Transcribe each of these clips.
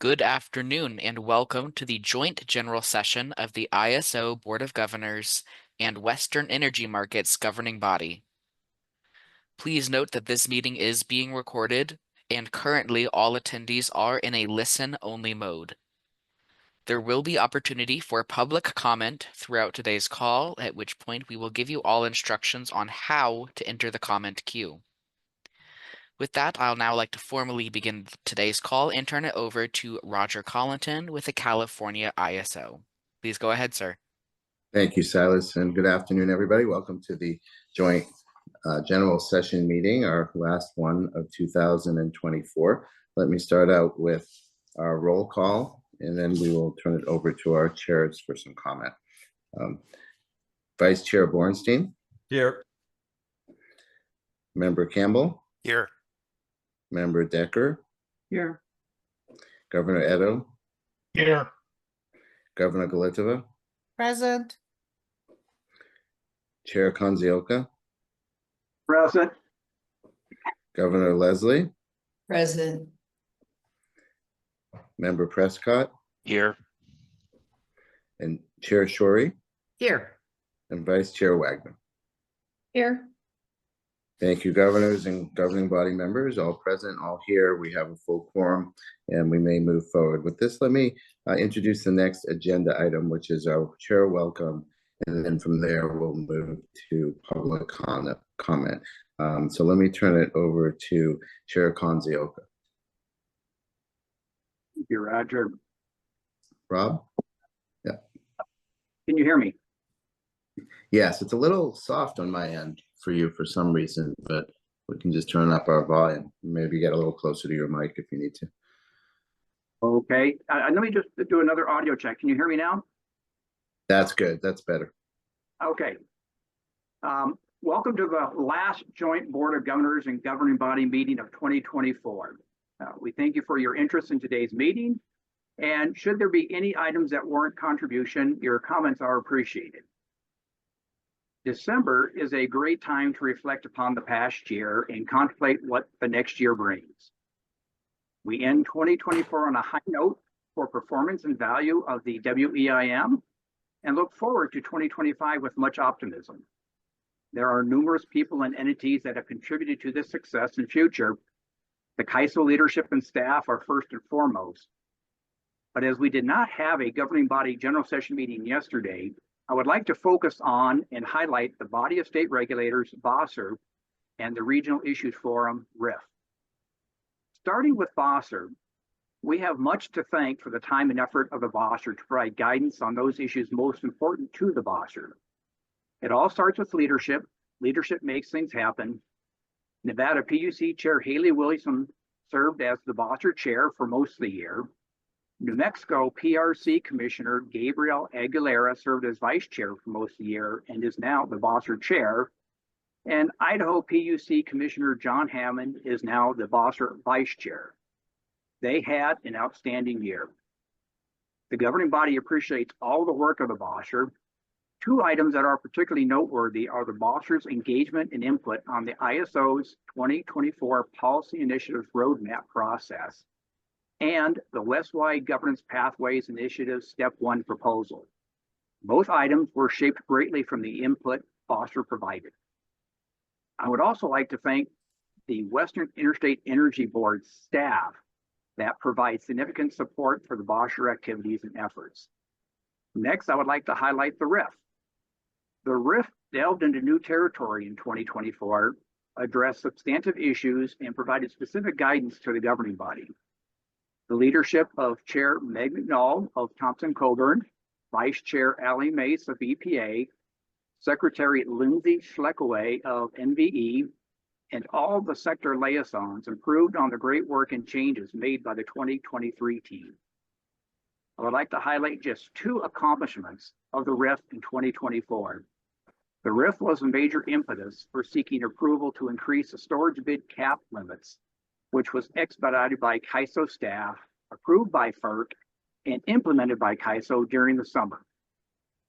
Good afternoon and welcome to the joint general session of the ISO Board of Governors and Western Energy Markets governing body. Please note that this meeting is being recorded and currently all attendees are in a listen-only mode. There will be opportunity for public comment throughout today's call, at which point we will give you all instructions on how to enter the comment queue. With that, I'll now like to formally begin today's call and turn it over to Roger Collinton with the California ISO. Please go ahead, sir. Thank you, Silas, and good afternoon, everybody. Welcome to the joint general session meeting, our last one of 2024. Let me start out with our roll call, and then we will turn it over to our chairs for some comment. Vice Chair Bornstein. Here. Member Campbell. Here. Member Decker. Here. Governor Edo. Here. Governor Galitova. Present. Chair Konzioka. Present. Governor Leslie. Present. Member Prescott. Here. And Chair Shorey. Here. And Vice Chair Wagner. Here. Thank you, governors and governing body members, all present, all here. We have a full quorum and we may move forward. With this, let me introduce the next agenda item, which is our chair welcome. And then from there, we'll move to public comment. So let me turn it over to Chair Konzioka. Thank you, Roger. Rob? Yeah. Can you hear me? Yes, it's a little soft on my end for you for some reason, but we can just turn up our volume. Maybe get a little closer to your mic if you need to. Okay. Let me just do another audio check. Can you hear me now? That's good. That's better. Okay. Welcome to the last joint Board of Governors and governing body meeting of 2024. We thank you for your interest in today's meeting. And should there be any items that warrant contribution, your comments are appreciated. December is a great time to reflect upon the past year and contemplate what the next year brings. We end 2024 on a high note for performance and value of the WEM and look forward to 2025 with much optimism. There are numerous people and entities that have contributed to this success and future. The CAISO leadership and staff are first and foremost. But as we did not have a governing body general session meeting yesterday, I would like to focus on and highlight the body of state regulators, BOSR, and the Regional Issues Forum, RIF. Starting with BOSR, we have much to thank for the time and effort of the BOSR to provide guidance on those issues most important to the BOSR. It all starts with leadership. Leadership makes things happen. Nevada PUC Chair Haley Williamson served as the BOSR chair for most of the year. New Mexico PRC Commissioner Gabriel Aguilera served as vice chair for most of the year and is now the BOSR chair. And Idaho PUC Commissioner John Hammond is now the BOSR vice chair. They had an outstanding year. The governing body appreciates all the work of the BOSR. Two items that are particularly noteworthy are the BOSR's engagement and input on the ISO's 2024 Policy Initiatives Roadmap process and the West-wide Governance Pathways Initiative Step 1 proposal. Both items were shaped greatly from the input BOSR provided. I would also like to thank the Western Interstate Energy Board staff that provides significant support for the BOSR activities and efforts. Next, I would like to highlight the RIF. The RIF delved into new territory in 2024, addressed substantive issues, and provided specific guidance to the governing body. The leadership of Chair Meg McNall of Thompson-Coburn, Vice Chair Allie Mace of EPA, Secretary Lindsay Schleckaway of NVE, and all the sector liaisons improved on the great work and changes made by the 2023 team. I would like to highlight just two accomplishments of the RIF in 2024. The RIF was a major impetus for seeking approval to increase the storage bid cap limits, which was expedited by CAISO staff, approved by FERC, and implemented by CAISO during the summer.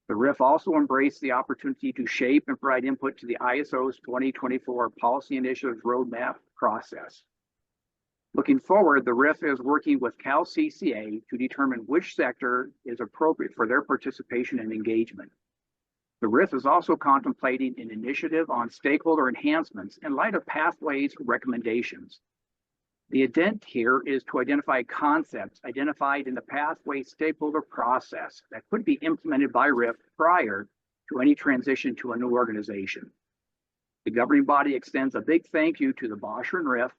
The RIF also embraced the opportunity to shape and provide input to the ISO's 2024 Policy Initiatives Roadmap process. Looking forward, the RIF is working with Cal CCA to determine which sector is appropriate for their participation and engagement. The RIF is also contemplating an initiative on stakeholder enhancements in light of Pathways recommendations. The intent here is to identify concepts identified in the Pathway stakeholder process that could be implemented by RIF prior to any transition to a new organization. The governing body extends a big thank you to the Bosher and RIF,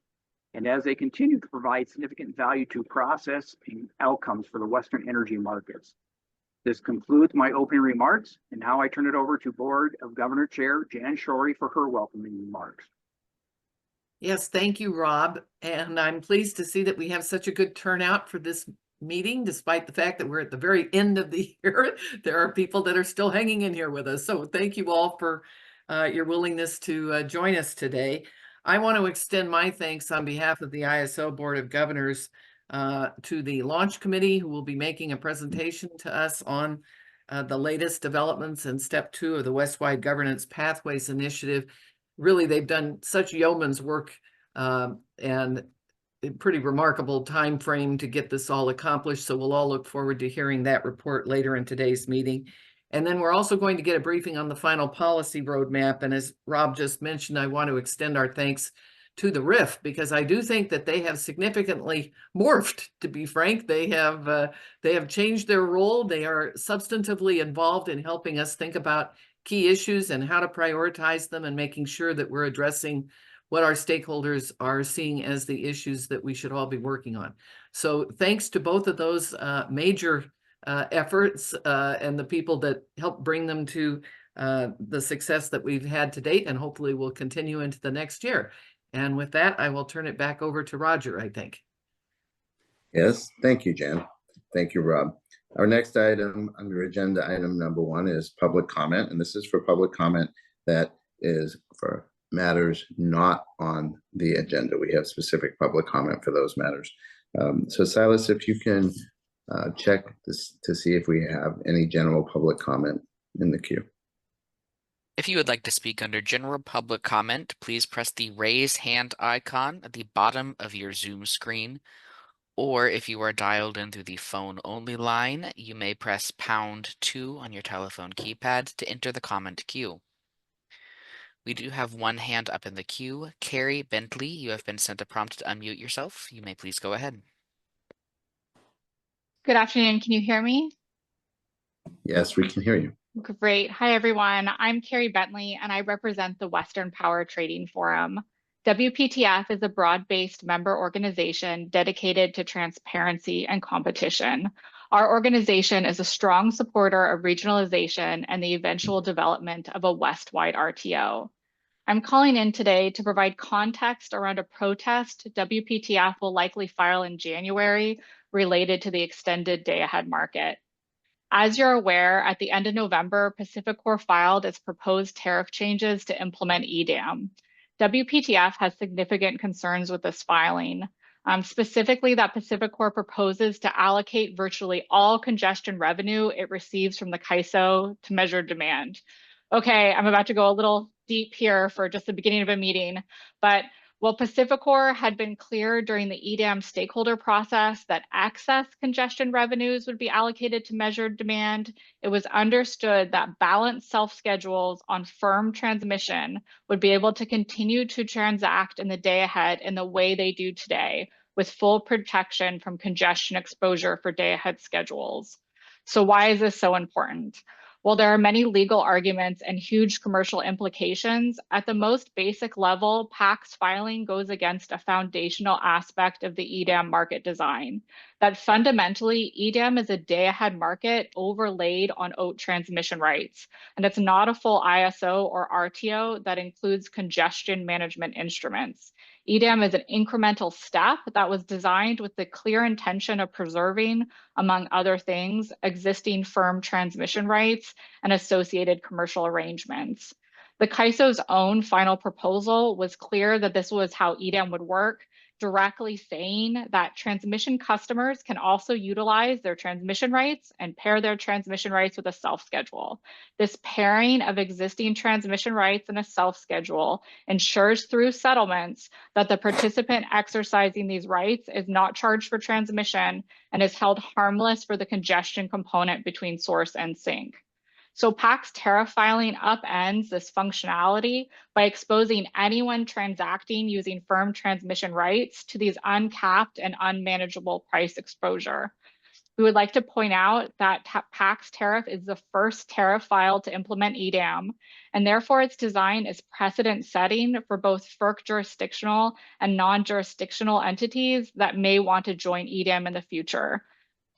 and as they continue to provide significant value to processing outcomes for the Western energy markets. This concludes my opening remarks, and now I turn it over to Board of Governor Chair Jan Shorey for her welcoming remarks. Yes, thank you, Rob. And I'm pleased to see that we have such a good turnout for this meeting, despite the fact that we're at the very end of the year. There are people that are still hanging in here with us. So thank you all for your willingness to join us today. I want to extend my thanks on behalf of the ISO Board of Governors to the Launch Committee, who will be making a presentation to us on the latest developments in Step 2 of the Westwide Governance Pathways Initiative. Really, they've done such yeoman's work and a pretty remarkable time frame to get this all accomplished. So we'll all look forward to hearing that report later in today's meeting. And then we're also going to get a briefing on the final policy roadmap. And as Rob just mentioned, I want to extend our thanks to the RIF, because I do think that they have significantly morphed, to be frank. They have changed their role. They are substantively involved in helping us think about key issues and how to prioritize them and making sure that we're addressing what our stakeholders are seeing as the issues that we should all be working on. So thanks to both of those major efforts and the people that helped bring them to the success that we've had to date, and hopefully will continue into the next year. And with that, I will turn it back over to Roger, I think. Yes, thank you, Jan. Thank you, Rob. Our next item under agenda item number 1 is public comment, and this is for public comment that is for matters not on the agenda. We have specific public comment for those matters. So Silas, if you can check this to see if we have any general public comment in the queue. If you would like to speak under general public comment, please press the raise hand icon at the bottom of your Zoom screen. Or if you are dialed in through the phone only line, you may press #2 on your telephone keypad to enter the comment queue. We do have one hand up in the queue. Carrie Bentley, you have been sent a prompt to unmute yourself. You may please go ahead. Good afternoon. Can you hear me? Yes, we can hear you. Great. Hi, everyone. I'm Carrie Bentley, and I represent the Western Power Trading Forum. WPTF is a broad-based member organization dedicated to transparency and competition. Our organization is a strong supporter of regionalization and the eventual development of a West-wide RTO. I'm calling in today to provide context around a protest WPTF will likely file in January related to the extended day-ahead market. As you're aware, at the end of November, PacifiCorp filed its proposed tariff changes to implement EDAM. WPTF has significant concerns with this filing, specifically that PacifiCorp proposes to allocate virtually all congestion revenue it receives from the CAISO to measure demand. Okay, I'm about to go a little deep here for just the beginning of a meeting, but while PacifiCorp had been clear during the EDAM stakeholder process that excess congestion revenues would be allocated to measured demand, it was understood that balanced self-schedules on firm transmission would be able to continue to transact in the day ahead in the way they do today, with full protection from congestion exposure for day-ahead schedules. So why is this so important? While there are many legal arguments and huge commercial implications, at the most basic level, PAC's filing goes against a foundational aspect of the EDAM market design, that fundamentally EDAM is a day-ahead market overlaid on OAT transmission rights, and it's not a full ISO or RTO that includes congestion management instruments. EDAM is an incremental step that was designed with the clear intention of preserving, among other things, existing firm transmission rights and associated commercial arrangements. The CAISO's own final proposal was clear that this was how EDAM would work, directly saying that transmission customers can also utilize their transmission rights and pair their transmission rights with a self-schedule. This pairing of existing transmission rights and a self-schedule ensures through settlements that the participant exercising these rights is not charged for transmission and is held harmless for the congestion component between source and sink. So PAC's tariff filing upends this functionality by exposing anyone transacting using firm transmission rights to these uncapped and unmanageable price exposure. We would like to point out that PAC's tariff is the first tariff filed to implement EDAM, and therefore its design is precedent setting for both FERC jurisdictional and non-jurisdictional entities that may want to join EDAM in the future.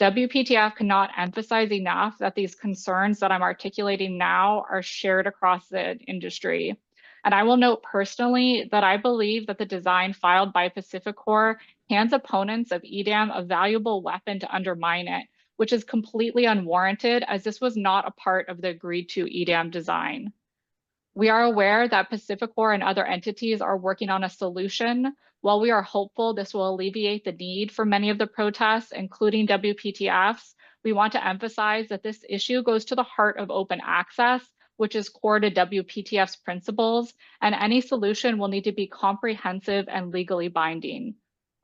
WPTF cannot emphasize enough that these concerns that I'm articulating now are shared across the industry. And I will note personally that I believe that the design filed by PacifiCorp hands opponents of EDAM a valuable weapon to undermine it, which is completely unwarranted as this was not a part of the agreed to EDAM design. We are aware that PacifiCorp and other entities are working on a solution. While we are hopeful this will alleviate the need for many of the protests, including WPTF's, we want to emphasize that this issue goes to the heart of open access, which is core to WPTF's principles, and any solution will need to be comprehensive and legally binding.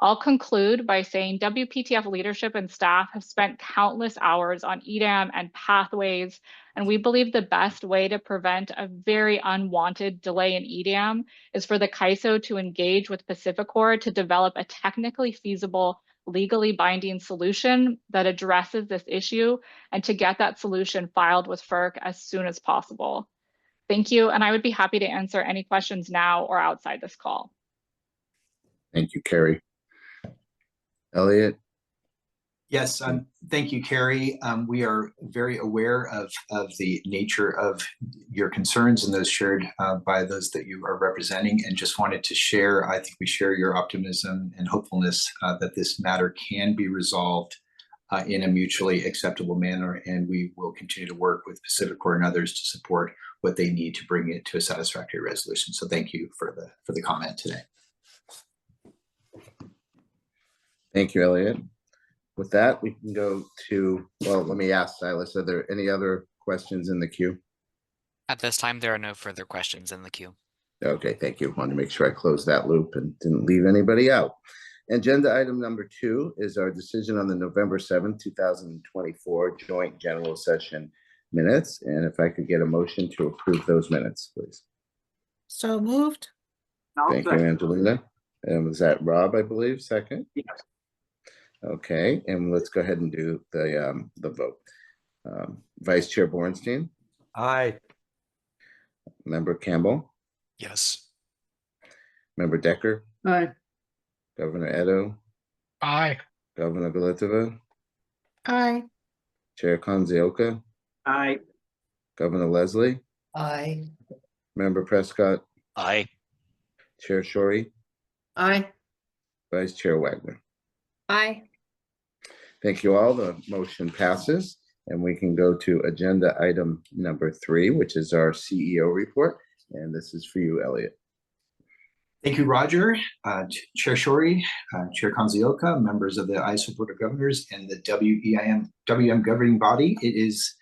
I'll conclude by saying WPTF leadership and staff have spent countless hours on EDAM and pathways, and we believe the best way to prevent a very unwanted delay in EDAM is for the CAISO to engage with PacifiCorp to develop a technically feasible, legally binding solution that addresses this issue and to get that solution filed with FERC as soon as possible. Thank you, and I would be happy to answer any questions now or outside this call. Thank you, Carrie. Elliot? Yes, thank you, Carrie. We are very aware of the nature of your concerns and those shared by those that you are representing, and just wanted to share, I think we share your optimism and hopefulness that this matter can be resolved in a mutually acceptable manner, and we will continue to work with PacifiCorp and others to support what they need to bring it to a satisfactory resolution. So thank you for the comment today. Thank you, Elliot. With that, we can go to, well, let me ask Silas, are there any other questions in the queue? At this time, there are no further questions in the queue. Okay, thank you. Wanted to make sure I closed that loop and didn't leave anybody out. Agenda item number 2 is our decision on the November 7th, 2024 joint general session minutes. And if I could get a motion to approve those minutes, please. So moved. Thank you, Angelina. And was that Rob, I believe, second? Yes. Okay, and let's go ahead and do the vote. Vice Chair Bornstein, Aye. Member Campbell, Yes. Member Decker, Aye. Governor Edo, Aye. Governor Galitova, Aye. Chair Konzioka, Aye. Governor Leslie, Aye. Member Prescott, Aye. Chair Shorey, Aye. Vice Chair Wagner. Aye. Thank you all. The motion passes, and we can go to agenda item number 3, which is our CEO report. And this is for you, Elliot. Thank you, Roger, Chair Shorey, Chair Konzioka, members of the ISO Board of Governors and the WEM governing body. It is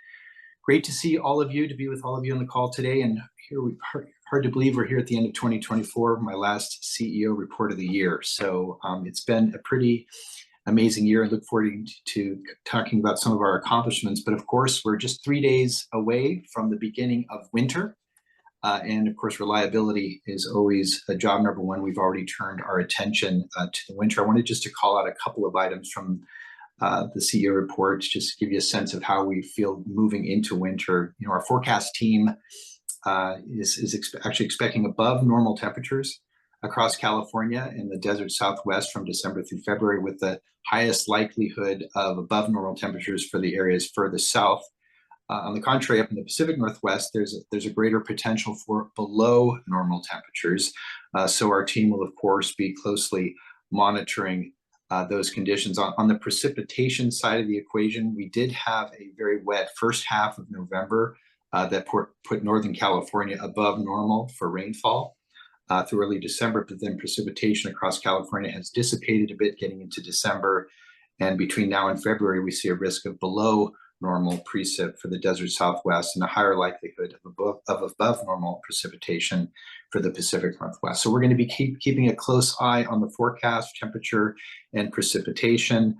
great to see all of you, to be with all of you on the call today. And here hard to believe we're here at the end of 2024, my last CEO report of the year. So it's been a pretty amazing year. I look forward to talking about some of our accomplishments. But of course, we're just 3 days away from the beginning of winter. And of course, reliability is always a job number one. We've already turned our attention to the winter. I wanted just to call out a couple of items from the CEO report, just to give you a sense of how we feel moving into winter. You know, our forecast team is actually expecting above normal temperatures across California and the desert Southwest from December through February, with the highest likelihood of above normal temperatures for the areas further south. On the contrary, up in the Pacific Northwest, there's a greater potential for below normal temperatures. So our team will, of course, be closely monitoring those conditions. On the precipitation side of the equation, we did have a very wet first half of November that put Northern California above normal for rainfall. through early December, but then precipitation across California has dissipated a bit getting into December. And between now and February, we see a risk of below normal precip for the desert Southwest and a higher likelihood of above normal precipitation for the Pacific Northwest. So we're going to be keeping a close eye on the forecast, temperature, and precipitation.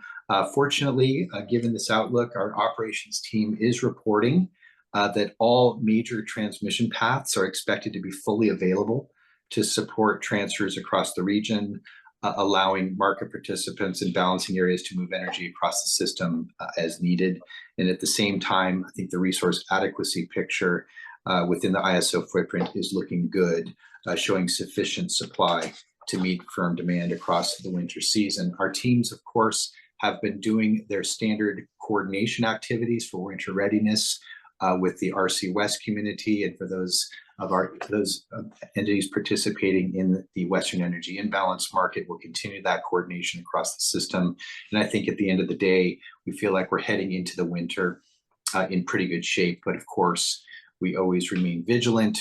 Fortunately, given this outlook, our operations team is reporting that all major transmission paths are expected to be fully available to support transfers across the region, allowing market participants in balancing areas to move energy across the system as needed. And at the same time, I think the resource adequacy picture within the ISO footprint is looking good, showing sufficient supply to meet firm demand across the winter season. Our teams, of course, have been doing their standard coordination activities for winter readiness with the RC West community and for those entities participating in the Western Energy Imbalance Market. Will continue that coordination across the system. And I think at the end of the day, we feel like we're heading into the winter in pretty good shape. But of course, we always remain vigilant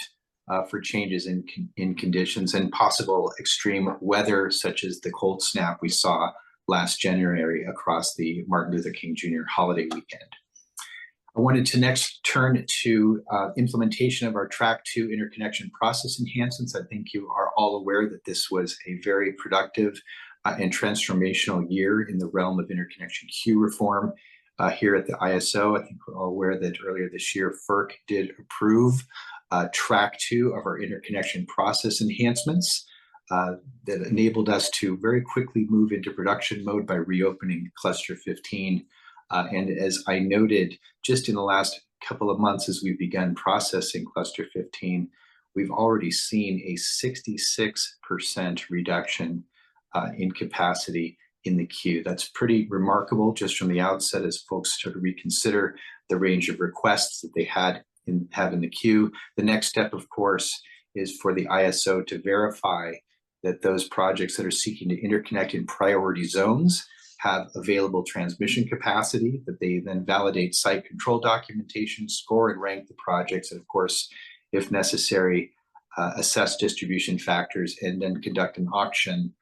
for changes in conditions and possible extreme weather, such as the cold snap we saw last January across the Martin Luther King Jr. holiday weekend. I wanted to next turn to implementation of our Track 2 interconnection process enhancements. I think you are all aware that this was a very productive and transformational year in the realm of interconnection queue reform here at the ISO. I think we're all aware that earlier this year, FERC did approve Track 2 of our interconnection process enhancements that enabled us to very quickly move into production mode by reopening Cluster 15. And as I noted, just in the last couple of months as we've begun processing Cluster 15, we've already seen a 66% reduction in capacity in the queue. That's pretty remarkable just from the outset as folks start to reconsider the range of requests that they have in the queue. The next step, of course, is for the ISO to verify that those projects that are seeking to interconnect in priority zones have available transmission capacity, that they then validate site control documentation, score and rank the projects, and of course, if necessary, assess distribution factors, and then conduct an auction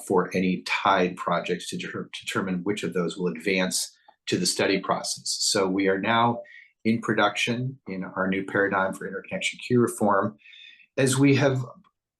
for any tied projects to determine which of those will advance to the study process. So we are now in production in our new paradigm for interconnection queue reform. As we have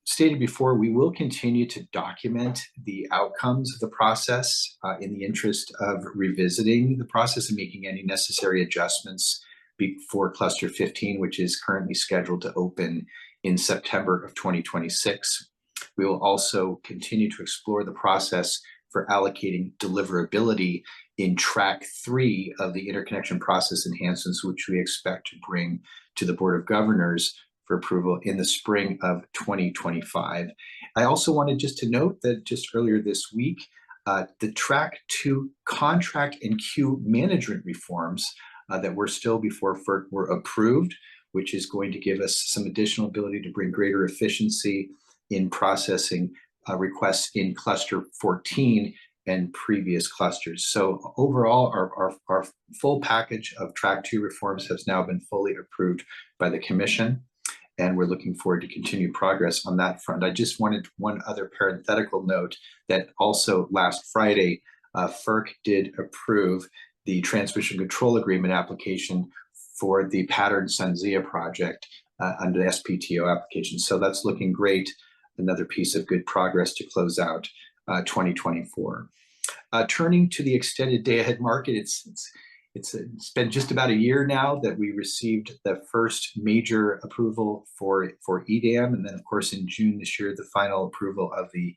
stated before, we will continue to document the outcomes of the process in the interest of revisiting the process and making any necessary adjustments before Cluster 15, which is currently scheduled to open in September of 2026. We will also continue to explore the process for allocating deliverability in Track 3 of the interconnection process enhancements, which we expect to bring to the Board of Governors for approval in the spring of 2025. I also wanted just to note that just earlier this week, the Track 2 contract and queue management reforms that were still before FERC were approved, which is going to give us some additional ability to bring greater efficiency in processing requests in Cluster 14 and previous clusters. So overall, our full package of Track 2 reforms has now been fully approved by the Commission, and we're looking forward to continued progress on that front. I just wanted one other parenthetical note that also last Friday, FERC did approve the Transmission Control Agreement application for the Pattern SunZia project under the SPTO application. So that's looking great. Another piece of good progress to close out 2024. Turning to the extended day-ahead market, it's been just about a year now that we received the first major approval for EDAM, and then of course in June this year the final approval of the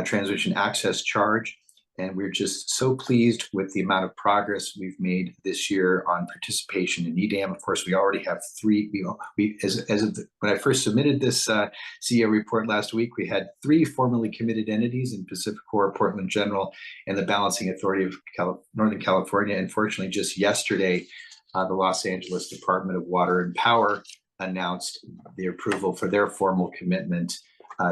transmission access charge. And we're just so pleased with the amount of progress we've made this year on participation in EDAM. Of course, we already have three. When I first submitted this CEO report last week, we had 3 formally committed entities in PacifiCorp, Portland General, and the Balancing Authority of Northern California. And fortunately, just yesterday, the Los Angeles Department of Water and Power announced the approval for their formal commitment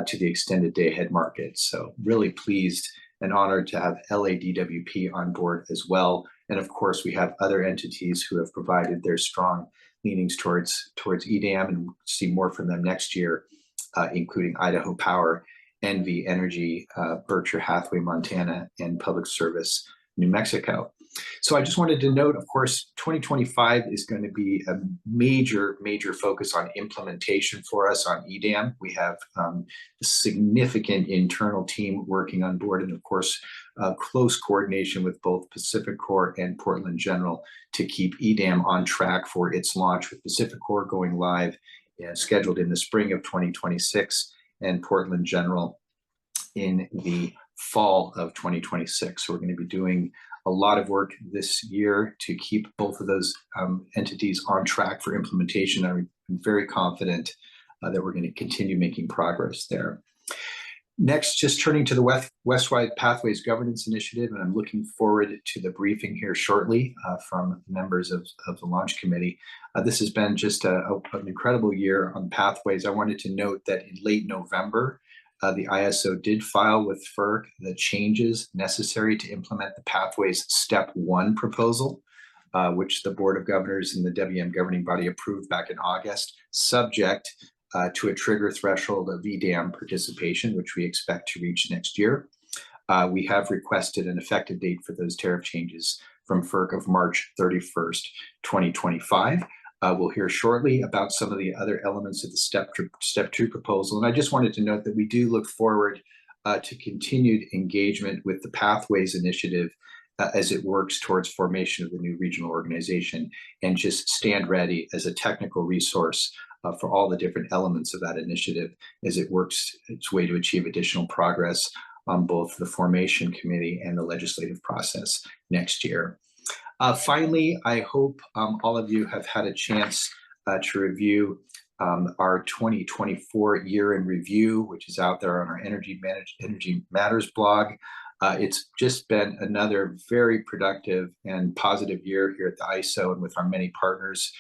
to the extended day-ahead market. So really pleased and honored to have LADWP on board as well. And of course, we have other entities who have provided their strong leanings towards EDAM, and we'll see more from them next year including Idaho Power, NV Energy, Berkshire Hathaway, Montana, and Public Service, New Mexico. So I just wanted to note, of course, 2025 is going to be a major focus on implementation for us on EDAM. We have a significant internal team working on board, and of course, close coordination with both PacifiCorp and Portland General to keep EDAM on track for its launch, with PacifiCorp going live scheduled in the spring of 2026 and Portland General in the fall of 2026. So we're going to be doing a lot of work this year to keep both of those entities on track for implementation. I'm very confident that we're going to continue making progress there. Next, just turning to the Westwide Pathways Governance Initiative, and I'm looking forward to the briefing here shortly from members of the launch committee. This has been just an incredible year on pathways. I wanted to note that in late November, the ISO did file with FERC the changes necessary to implement the Pathways Step 1 proposal, which the Board of Governors and the WEM governing body approved back in August, subject to a trigger threshold of EDAM participation, which we expect to reach next year. We have requested an effective date for those tariff changes from FERC of March 31st, 2025. We'll hear shortly about some of the other elements of the Step 2 proposal. And I just wanted to note that we do look forward to continued engagement with the Pathways Initiative as it works towards formation of the new regional organization, and just stand ready as a technical resource for all the different elements of that initiative as it works its way to achieve additional progress on both the formation committee and the legislative process next year. Finally, I hope all of you have had a chance to review our 2024 year in review, which is out there on our Energy Matters blog. It's just been another very productive and positive year here at the ISO and with our many partners.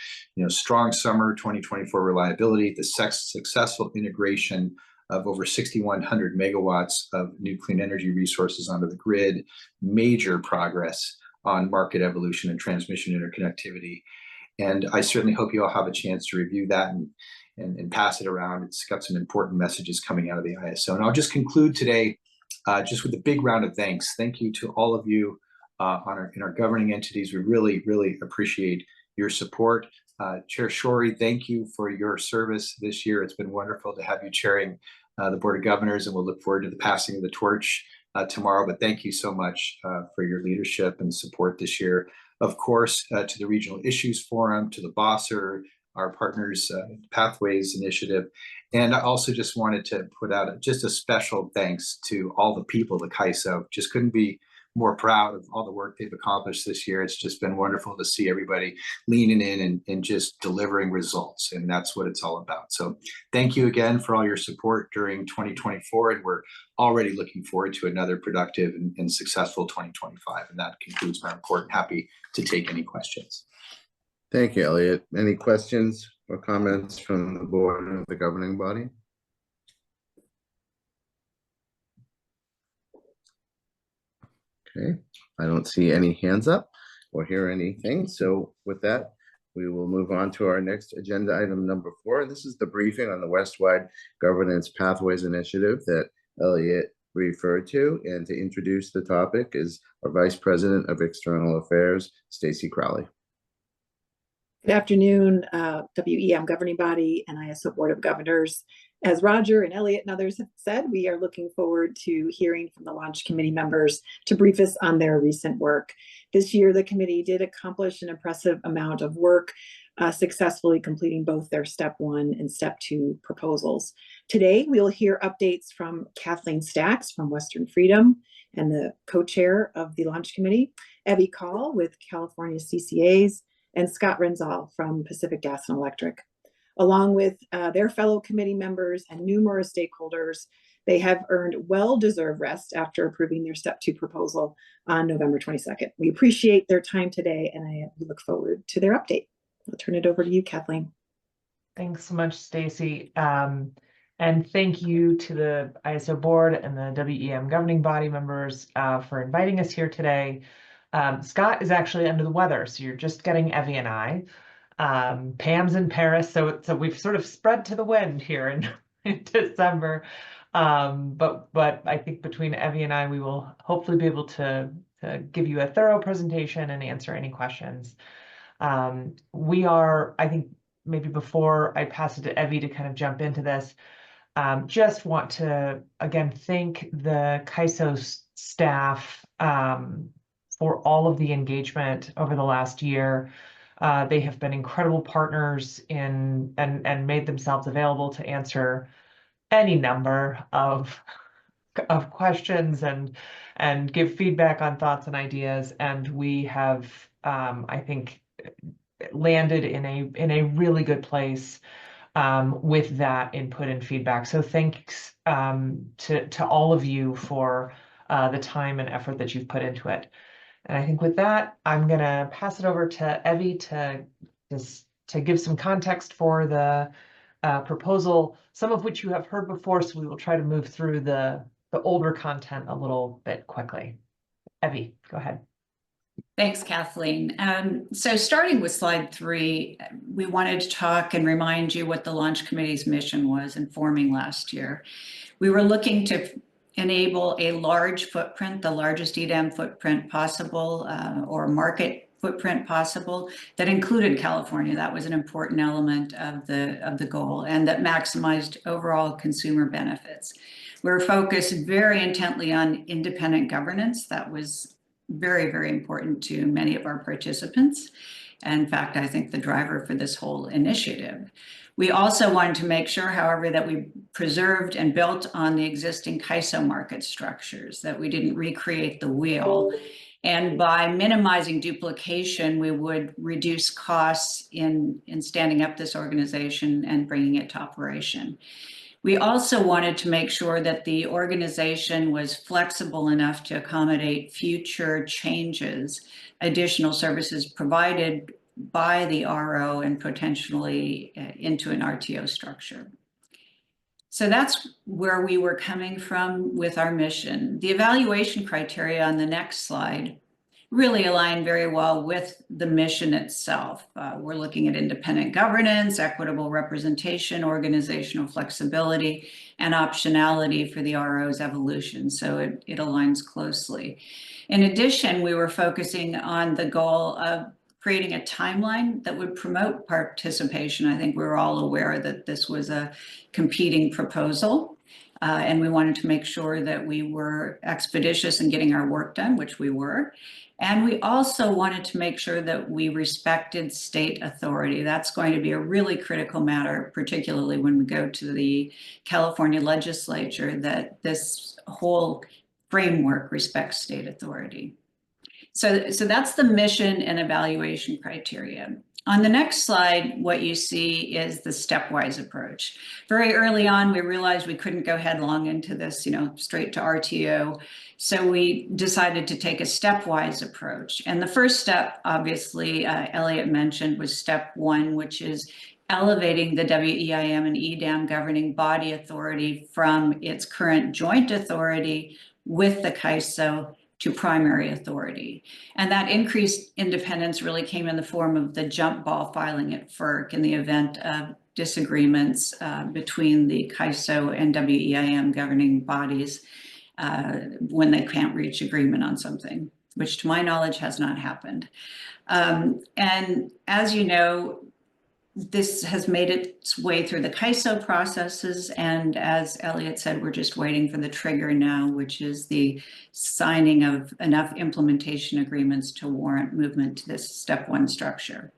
Strong summer 2024 reliability, the successful integration of over 6,100 megawatts of new clean energy resources onto the grid, major progress on market evolution and transmission interconnectivity. And I certainly hope you all have a chance to review that and pass it around. It's got some important messages coming out of the ISO. And I'll just conclude today just with a big round of thanks. Thank you to all of you in our governing entities. We really appreciate your support. Chair Shorey, thank you for your service this year. It's been wonderful to have you chairing the Board of Governors, and we'll look forward to the passing of the torch tomorrow. But thank you so much for your leadership and support this year. Of course, to the Regional Issues Forum, to the BOSSR, our partners, Pathways Initiative. And I also just wanted to put out just a special thanks to all the people at CAISO. Just couldn't be more proud of all the work they've accomplished this year. It's just been wonderful to see everybody leaning in and just delivering results. And that's what it's all about. So thank you again for all your support during 2024. And we're already looking forward to another productive and successful 2025. And that concludes my report. Happy to take any questions. Thank you, Elliot. Any questions or comments from the board of the governing body? Okay, I don't see any hands up or hear anything. So with that, we will move on to our next agenda item number 4. This is the briefing on the Westwide Governance Pathways Initiative that Elliot referred to. And to introduce the topic is our Vice President of External Affairs, Stacy Crowley. Good afternoon, WEM governing body and ISO Board of Governors. As Roger and Elliot and others have said, we are looking forward to hearing from the launch committee members to brief us on their recent work. This year, the committee did accomplish an impressive amount of work, successfully completing both their Step 1 and Step 2 proposals. Today, we'll hear updates from Kathleen Stacks from Western Freedom and the co-chair of the launch committee, Evie Call with California CCAs, and Scott Renzall from Pacific Gas and Electric. Along with their fellow committee members and numerous stakeholders, they have earned well-deserved rest after approving their Step 2 proposal on November 22nd. We appreciate their time today, and I look forward to their update. I'll turn it over to you, Kathleen. Thanks so much, Stacy. And thank you to the ISO board and the WEM governing body members for inviting us here today. Scott is actually under the weather, so you're just getting Evie and I. Pam's in Paris, so we've sort of spread to the wind here, and in December. But I think between Evie and I, we will hopefully be able to give you a thorough presentation and answer any questions. I think maybe before I pass it to Evie to kind of jump into this, just want to again thank the CAISO staff for all of the engagement over the last year. They have been incredible partners and made themselves available to answer any number of questions and give feedback on thoughts and ideas. And we have, I think, landed in a really good place with that input and feedback. So thanks to all of you for the time and effort that you've put into it. And I think with that, I'm going to pass it over to Evie to give some context for the proposal, some of which you have heard before, so we will try to move through the older content a little bit quickly. Evie, go ahead. Thanks, Kathleen. So starting with slide 3, we wanted to talk and remind you what the launch committee's mission was in forming last year. We were looking to enable a large footprint, the largest EDAM footprint possible, or market footprint possible, that included California. That was an important element of the goal, and that maximized overall consumer benefits. We're focused very intently on independent governance. That was very, very important to many of our participants. In fact, I think the driver for this whole initiative. We also wanted to make sure, however, that we preserved and built on the existing CAISO market structures, that we didn't recreate the wheel. And by minimizing duplication, we would reduce costs in standing up this organization and bringing it to operation. We also wanted to make sure that the organization was flexible enough to accommodate future changes, additional services provided by the RO and potentially into an RTO structure. So that's where we were coming from with our mission. The evaluation criteria on the next slide really align very well with the mission itself. We're looking at independent governance, equitable representation, organizational flexibility, and optionality for the RO's evolution. So it aligns closely. In addition, we were focusing on the goal of creating a timeline that would promote participation. I think we're all aware that this was a competing proposal. And we wanted to make sure that we were expeditious in getting our work done, which we were. And we also wanted to make sure that we respected state authority. That's going to be a really critical matter, particularly when we go to the California legislature, that this whole framework respects state authority. So that's the mission and evaluation criteria. On the next slide, what you see is the stepwise approach. Very early on, we realized we couldn't go headlong into this, straight to RTO. So we decided to take a stepwise approach. And the first step, obviously, Elliot mentioned, was step 1, which is elevating the WEIM and EDAM governing body authority from its current joint authority with the CAISO to primary authority. And that increased independence really came in the form of the jump ball filing at FERC in the event of disagreements between the CAISO and WEIM governing bodies when they can't reach agreement on something, which to my knowledge has not happened. And as you know, this has made its way through the CAISO processes, and as Elliot said, we're just waiting for the trigger now, which is the signing of enough implementation agreements to warrant movement to this step 1 structure.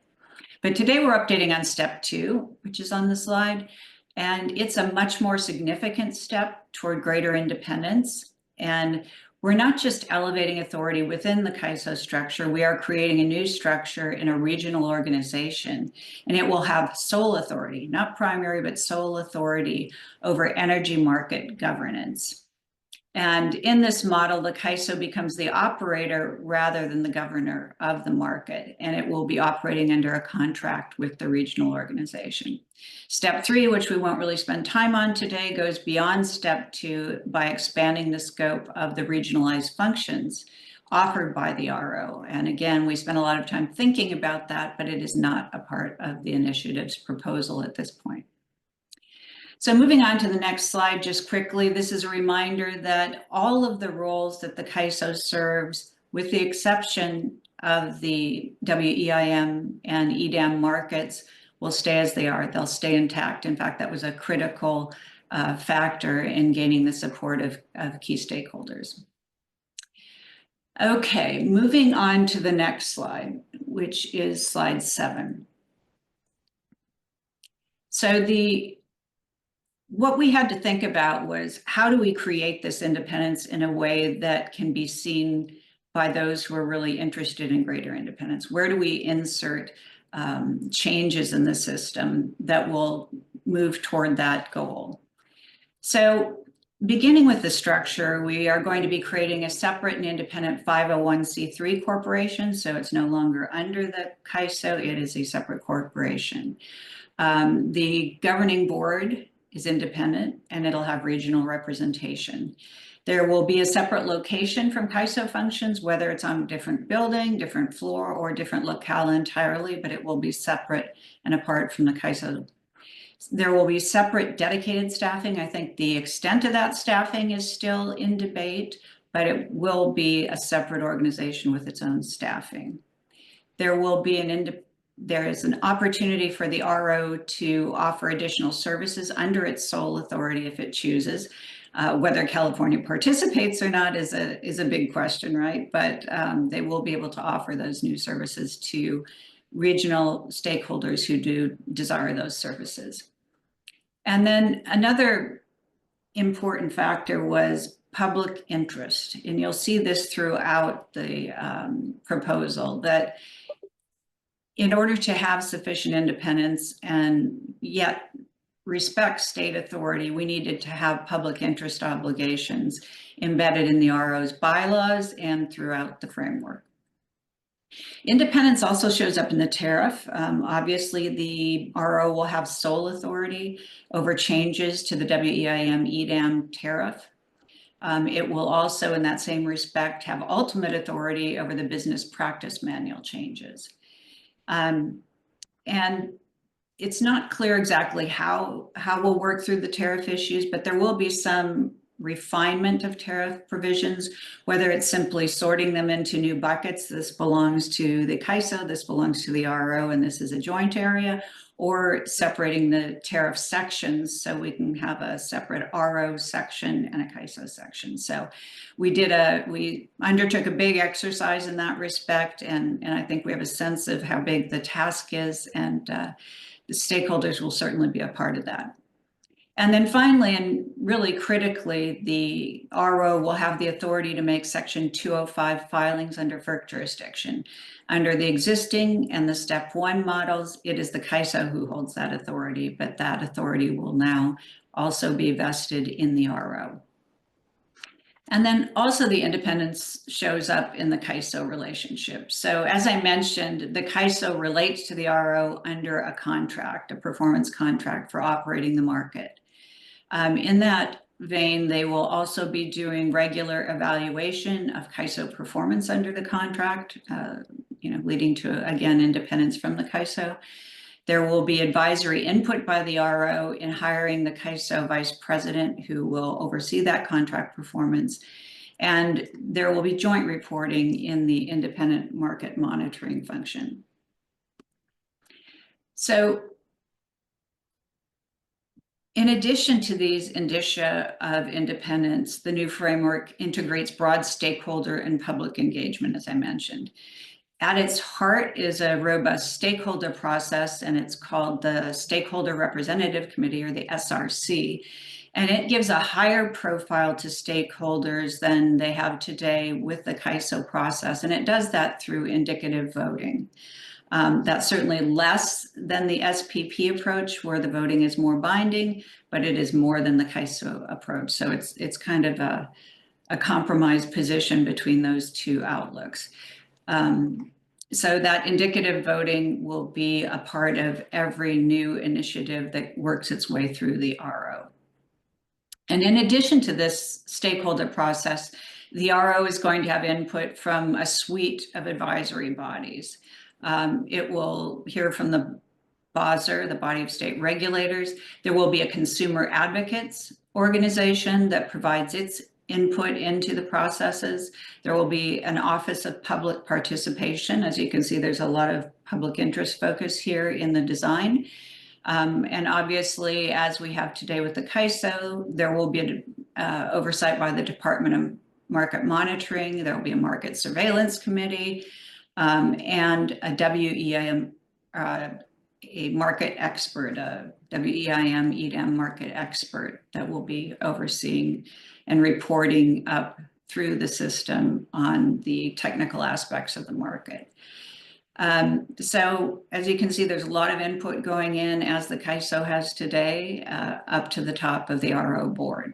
But today we're updating on step 2, which is on the slide, and it's a much more significant step toward greater independence. And we're not just elevating authority within the CAISO structure, we are creating a new structure in a regional organization, and it will have sole authority, not primary, but sole authority over energy market governance. And in this model, the CAISO becomes the operator rather than the governor of the market, and it will be operating under a contract with the regional organization. Step 3, which we won't really spend time on today, goes beyond step 2 by expanding the scope of the regionalized functions offered by the RO. And again, we spent a lot of time thinking about that, but it is not a part of the initiative's proposal at this point. So moving on to the next slide, just quickly, this is a reminder that all of the roles that the CAISO serves, with the exception of the WEIM and EDAM markets, will stay as they are. They'll stay intact. In fact, that was a critical factor in gaining the support of key stakeholders. Okay, moving on to the next slide, which is slide 7. So what we had to think about was, how do we create this independence in a way that can be seen by those who are really interested in greater independence? Where do we insert changes in the system that will move toward that goal? So beginning with the structure, we are going to be creating a separate and independent 501c3 corporation. So it's no longer under the CAISO, it is a separate corporation. The governing board is independent and it'll have regional representation. There will be a separate location from CAISO functions, whether it's on a different building, different floor, or different locale entirely, but it will be separate and apart from the CAISO. There will be separate dedicated staffing. I think the extent of that staffing is still in debate, but it will be a separate organization with its own staffing. There will be there is an opportunity for the RO to offer additional services under its sole authority if it chooses. Whether California participates or not is a big question, right? But they will be able to offer those new services to regional stakeholders who do desire those services. And then another important factor was public interest. And you'll see this throughout the proposal, that in order to have sufficient independence and yet respect state authority, we needed to have public interest obligations embedded in the RO's bylaws and throughout the framework. Independence also shows up in the tariff. Obviously, the RO will have sole authority over changes to the WEIM EDAM tariff. It will also, in that same respect, have ultimate authority over the business practice manual changes. And it's not clear exactly how we'll work through the tariff issues, but there will be some refinement of tariff provisions, whether it's simply sorting them into new buckets. This belongs to the CAISO, this belongs to the RO, and this is a joint area, or separating the tariff sections so we can have a separate RO section and a CAISO section. So we undertook a big exercise in that respect, and I think we have a sense of how big the task is, and the stakeholders will certainly be a part of that. And then finally, and really critically, the RO will have the authority to make Section 205 filings under FERC jurisdiction. Under the existing and the Step 1 models, it is the CAISO who holds that authority, but that authority will now also be vested in the RO. And then also the independence shows up in the CAISO relationship. So as I mentioned, the CAISO relates to the RO under a contract, a performance contract for operating the market. In that vein, they will also be doing regular evaluation of CAISO performance under the contract, leading to, again, independence from the CAISO. There will be advisory input by the RO in hiring the CAISO vice president who will oversee that contract performance. And there will be joint reporting in the independent market monitoring function. So in addition to these indicia of independence, the new framework integrates broad stakeholder and public engagement, as I mentioned. At its heart is a robust stakeholder process, and it's called the Stakeholder Representative Committee, or the SRC. And it gives a higher profile to stakeholders than they have today with the CAISO process, and it does that through indicative voting. That's certainly less than the SPP approach, where the voting is more binding, but it is more than the CAISO approach. So it's kind of a compromised position between those two outlooks. So that indicative voting will be a part of every new initiative that works its way through the RO. And in addition to this stakeholder process, the RO is going to have input from a suite of advisory bodies. It will hear from the BOSR, the Body of State Regulators. There will be a consumer advocates organization that provides its input into the processes. There will be an Office of Public Participation. As you can see, there's a lot of public interest focus here in the design. And obviously, as we have today with the CAISO, there will be oversight by the Department of Market Monitoring. There will be a Market Surveillance Committee and a WEM, a market expert, a WEIM, EDM market expert that will be overseeing and reporting up through the system on the technical aspects of the market. So as you can see, there's a lot of input going in, as the CAISO has today, up to the top of the RO board.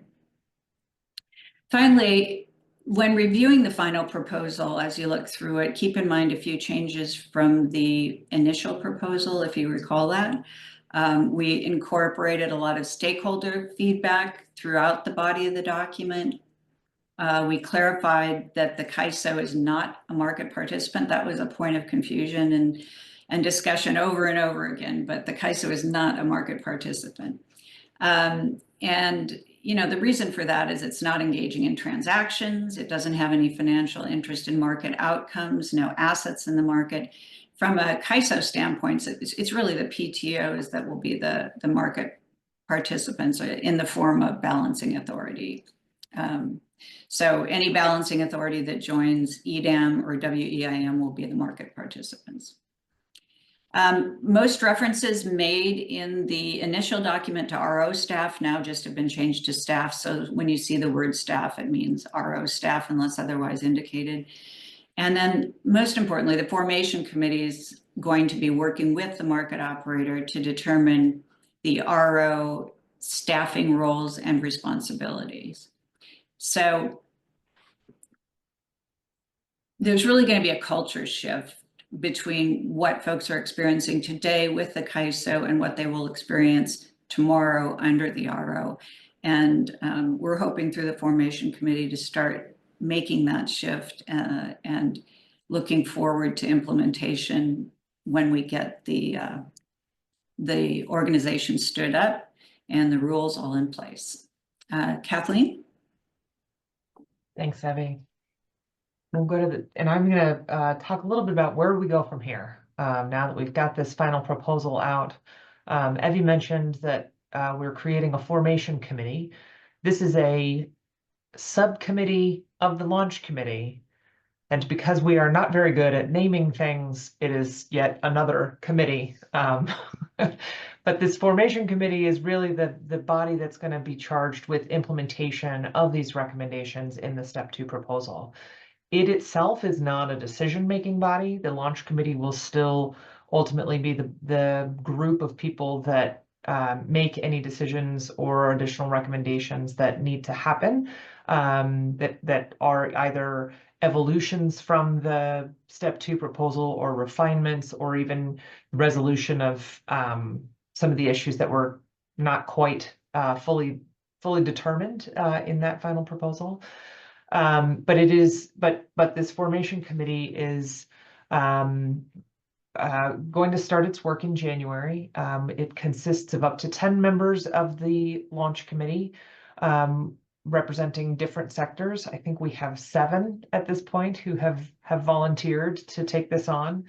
Finally, when reviewing the final proposal, as you look through it, keep in mind a few changes from the initial proposal, if you recall that. We incorporated a lot of stakeholder feedback throughout the body of the document. We clarified that the CAISO is not a market participant. That was a point of confusion and discussion over and over again, but the CAISO is not a market participant. And you know, the reason for that is it's not engaging in transactions. It doesn't have any financial interest in market outcomes, no assets in the market. From a CAISO standpoint, it's really the PTOs that will be the market participants in the form of balancing authority. So any balancing authority that joins EDAM or WEIM will be the market participants. Most references made in the initial document to RO staff now just have been changed to staff. So when you see the word staff, it means RO staff unless otherwise indicated. And then most importantly, the formation committee is going to be working with the market operator to determine the RO staffing roles and responsibilities. So there's really going to be a culture shift between what folks are experiencing today with the CAISO and what they will experience tomorrow under the RO. And we're hoping through the formation committee to start making that shift and looking forward to implementation when we get the organization stood up and the rules all in place. Kathleen? Thanks, Evie. We'll go to and I'm going to talk a little bit about where we go from here now that we've got this final proposal out. Evie mentioned that we're creating a formation committee. This is a subcommittee of the launch committee. And because we are not very good at naming things, it is yet another committee. But this formation committee is really the body that's going to be charged with implementation of these recommendations in the Step 2 proposal. It itself is not a decision-making body. The launch committee will still ultimately be the group of people that make any decisions or additional recommendations that need to happen, that are either evolutions from the Step 2 proposal or refinements or even resolution of some of the issues that were not quite fully determined in that final proposal. But this formation committee is going to start its work in January. It consists of up to 10 members of the launch committee, representing different sectors. I think we have 7 at this point who have volunteered to take this on.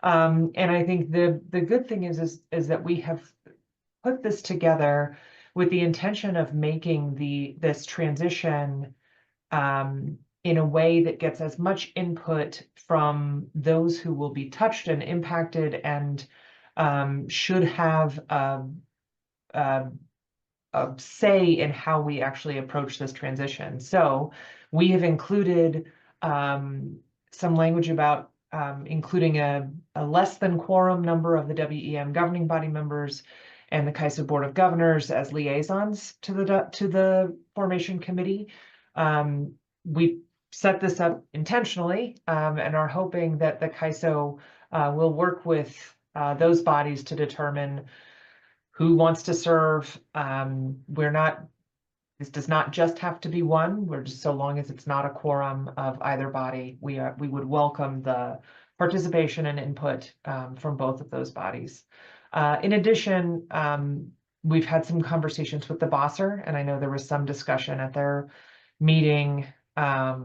And I think the good thing is that we have put this together with the intention of making this transition in a way that gets as much input from those who will be touched and impacted and should have a say in how we actually approach this transition. So we have included some language about including a less than quorum number of the WEM governing body members and the CAISO Board of Governors as liaisons to the formation committee. We set this up intentionally and are hoping that the CAISO will work with those bodies to determine who wants to serve. This does not just have to be one. We're just, so long as it's not a quorum of either body, we would welcome the participation and input from both of those bodies. In addition, we've had some conversations with the Bosser, and I know there was some discussion at their meeting at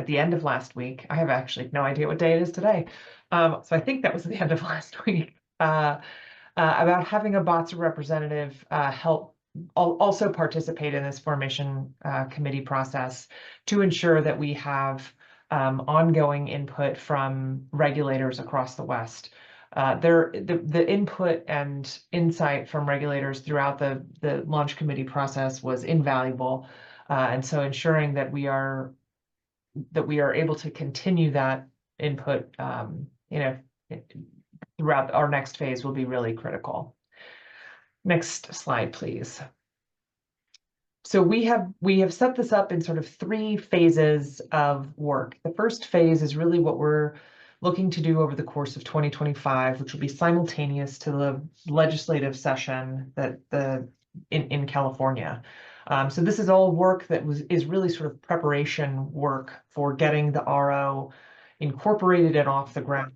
the end of last week. I have actually no idea what day it is today. So I think that was the end of last week, about having a Bosser representative help also participate in this formation committee process to ensure that we have ongoing input from regulators across the West. The input and insight from regulators throughout the launch committee process was invaluable. And so ensuring that we are able to continue that input, throughout our next phase will be really critical. Next slide, please. So we have set this up in sort of 3 phases of work. The first phase is really what we're looking to do over the course of 2025, which will be simultaneous to the legislative session that in California. So this is all work that is really sort of preparation work for getting the RO incorporated and off the ground,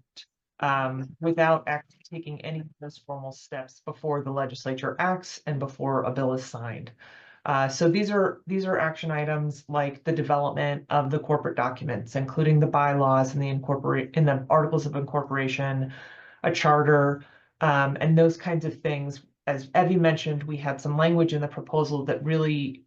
without actually taking any of those formal steps before the legislature acts and before a bill is signed. So these are action items like the development of the corporate documents, including the bylaws and the articles of incorporation, a charter, and those kinds of things. As Evie mentioned, we had some language in the proposal that really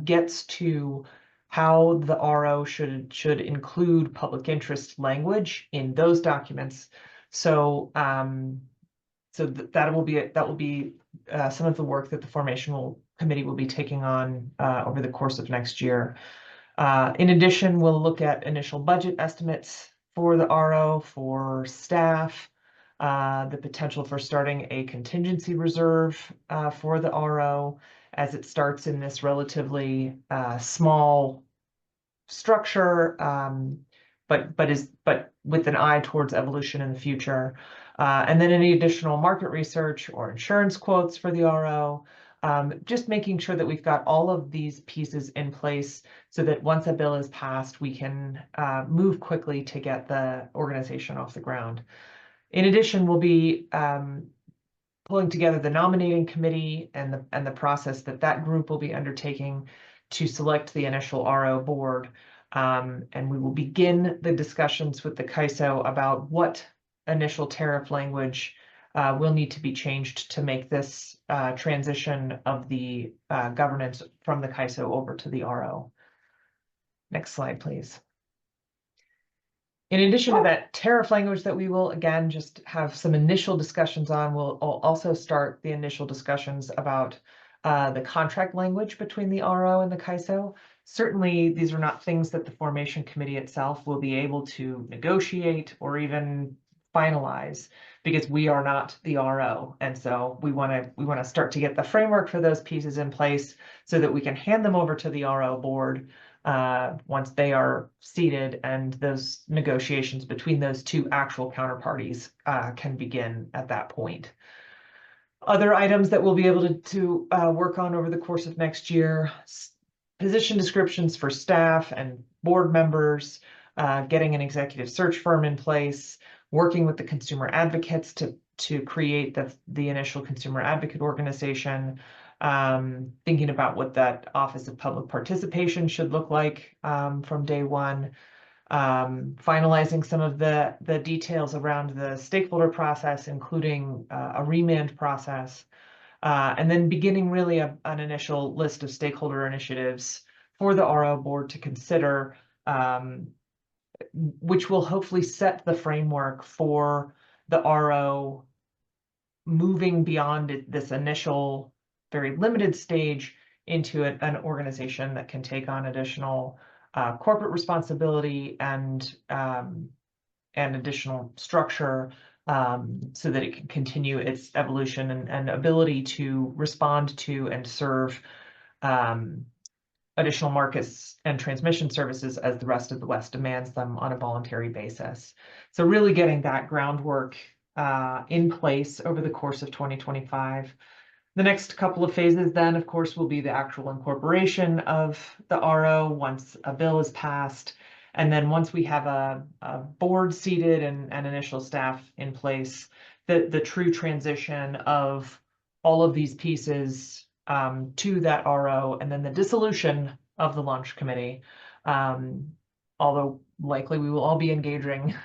gets to how the RO should include public interest language in those documents. So that will be some of the work that the formation committee will be taking on over the course of next year. In addition, we'll look at initial budget estimates for the RO, for staff, the potential for starting a contingency reserve for the RO as it starts in this relatively small structure, but with an eye towards evolution in the future. And then any additional market research or insurance quotes for the RO, just making sure that we've got all of these pieces in place so that once a bill is passed, we can move quickly to get the organization off the ground. In addition, we'll be pulling together the nominating committee and the process that group will be undertaking to select the initial RO board. And we will begin the discussions with the CAISO about what initial tariff language will need to be changed to make this transition of the governance from the CAISO over to the RO. Next slide, please. In addition to that tariff language that we will, again, just have some initial discussions on, we'll also start the initial discussions about the contract language between the RO and the CAISO. Certainly, these are not things that the formation committee itself will be able to negotiate or even finalize because we are not the RO. And so we want to start to get the framework for those pieces in place so that we can hand them over to the RO board once they are seated, and those negotiations between those 2 actual counterparties can begin at that point. Other items that we'll be able to work on over the course of next year: position descriptions for staff and board members, getting an executive search firm in place, working with the consumer advocates to create the initial consumer advocate organization, thinking about what that Office of Public Participation should look like from day one, finalizing some of the details around the stakeholder process, including a remand process, and then beginning really an initial list of stakeholder initiatives for the RO board to consider, which will hopefully set the framework for the RO moving beyond this initial very limited stage into an organization that can take on additional corporate responsibility and additional structure, so that it can continue its evolution and ability to respond to and serve additional markets and transmission services as the rest of the West demands them on a voluntary basis. So really getting that groundwork in place over the course of 2025. The next couple of phases then, of course, will be the actual incorporation of the RO once a bill is passed, And then once we have a board seated and initial staff in place, the true transition of all of these pieces to that RO, and then the dissolution of the launch committee. Although likely we will all be engaging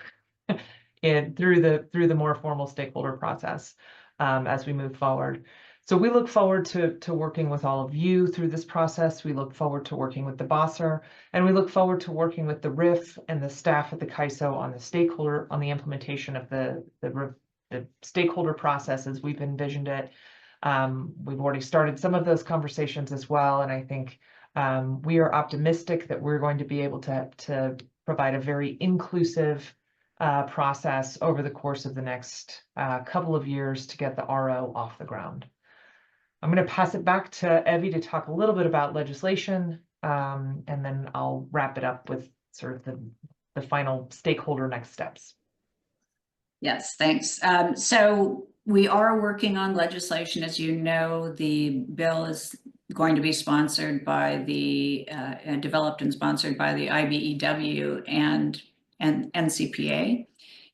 through the more formal stakeholder process as we move forward. So we look forward to working with all of you through this process. We look forward to working with the BOSSer, and we look forward to working with the RIF and the staff at the CAISO on the implementation of the stakeholder process as we've envisioned it. We've already started some of those conversations as well, and I think we are optimistic that we're going to be able to provide a very inclusive process over the course of the next couple of years to get the RO off the ground. I'm going to pass it back to Evie to talk a little bit about legislation, and then I'll wrap it up with sort of the final stakeholder next steps. Yes, thanks. So we are working on legislation. As you know, the bill is going to be sponsored by developed and sponsored by the IBEW and NCPA.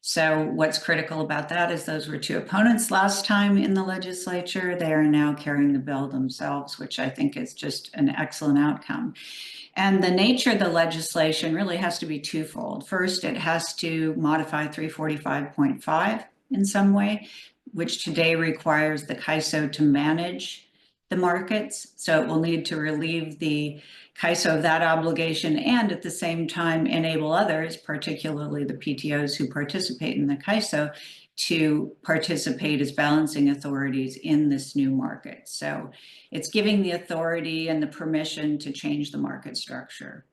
So what's critical about that is those were two opponents last time in the legislature. They are now carrying the bill themselves, which I think is just an excellent outcome. And the nature of the legislation really has to be twofold. First, it has to modify 345.5 in some way, which today requires the CAISO to manage the markets. So it will need to relieve the CAISO of that obligation and at the same time enable others, particularly the PTOs who participate in the CAISO, to participate as balancing authorities in this new market. So it's giving the authority and the permission to change the market structure.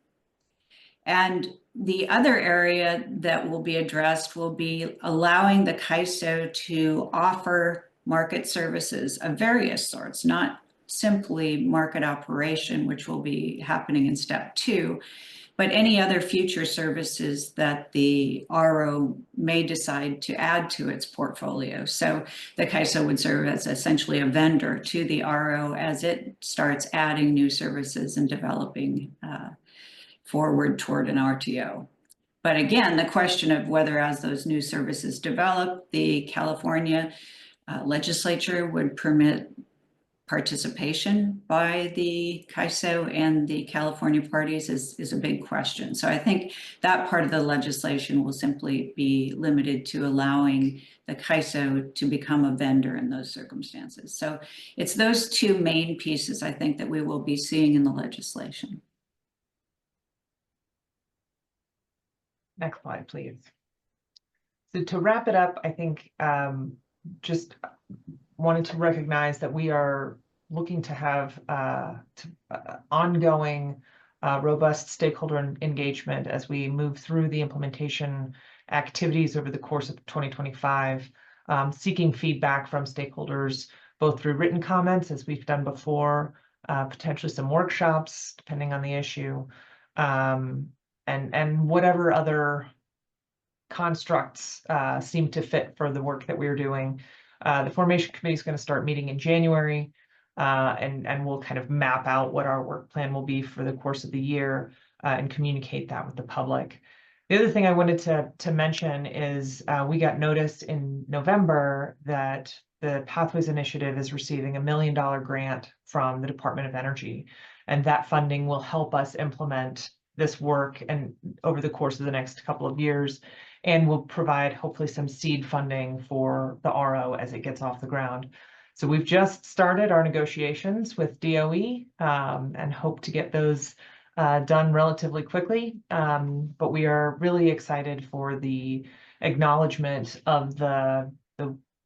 And the other area that will be addressed will be allowing the CAISO to offer market services of various sorts, not simply market operation, which will be happening in step 2, but any other future services that the RO may decide to add to its portfolio. So the CAISO would serve as essentially a vendor to the RO as it starts adding new services and developing forward toward an RTO. But again, the question of whether as those new services develop, the California legislature would permit participation by the CAISO and the California parties is a big question. So I think that part of the legislation will simply be limited to allowing the CAISO to become a vendor in those circumstances. So it's those two main pieces, I think, that we will be seeing in the legislation. Next slide, please. So to wrap it up, I think just wanted to recognize that we are looking to have ongoing, robust stakeholder engagement as we move through the implementation activities over the course of 2025, seeking feedback from stakeholders, both through written comments, as we've done before, potentially some workshops, depending on the issue, and whatever other constructs seem to fit for the work that we're doing. The formation committee is going to start meeting in January, and we'll kind of map out what our work plan will be for the course of the year and communicate that with the public. The other thing I wanted to mention is we got notice in November that the Pathways Initiative is receiving $1 million grant from the Department of Energy, and that funding will help us implement this work and over the course of the next couple of years, and will provide hopefully some seed funding for the RO as it gets off the ground. So we've just started our negotiations with DOE and hope to get those done relatively quickly. But we are really excited for the acknowledgement of the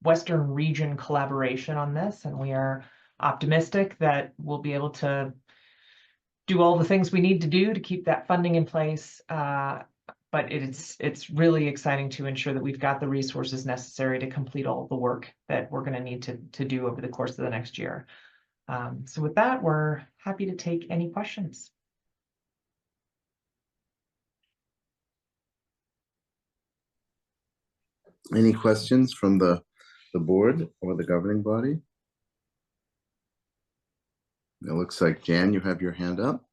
Western region collaboration on this, and we are optimistic that we'll be able to do all the things we need to do to keep that funding in place. But it's really exciting to ensure that we've got the resources necessary to complete all the work that we're going to need to do over the course of the next year. So with that, we're happy to take any questions. Any questions from the board or the governing body? It looks like Jan, you have your hand up.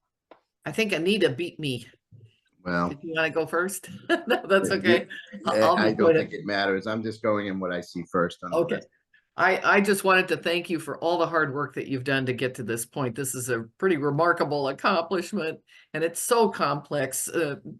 I think Anita beat me. Well, Did you want to go first? No, that's okay. I'll I be don't doing think it. it matters. I'm just going in what I see first on the Okay. list. I just wanted to thank you for all the hard work that you've done to get to this point. This is a pretty remarkable accomplishment, and it's so complex,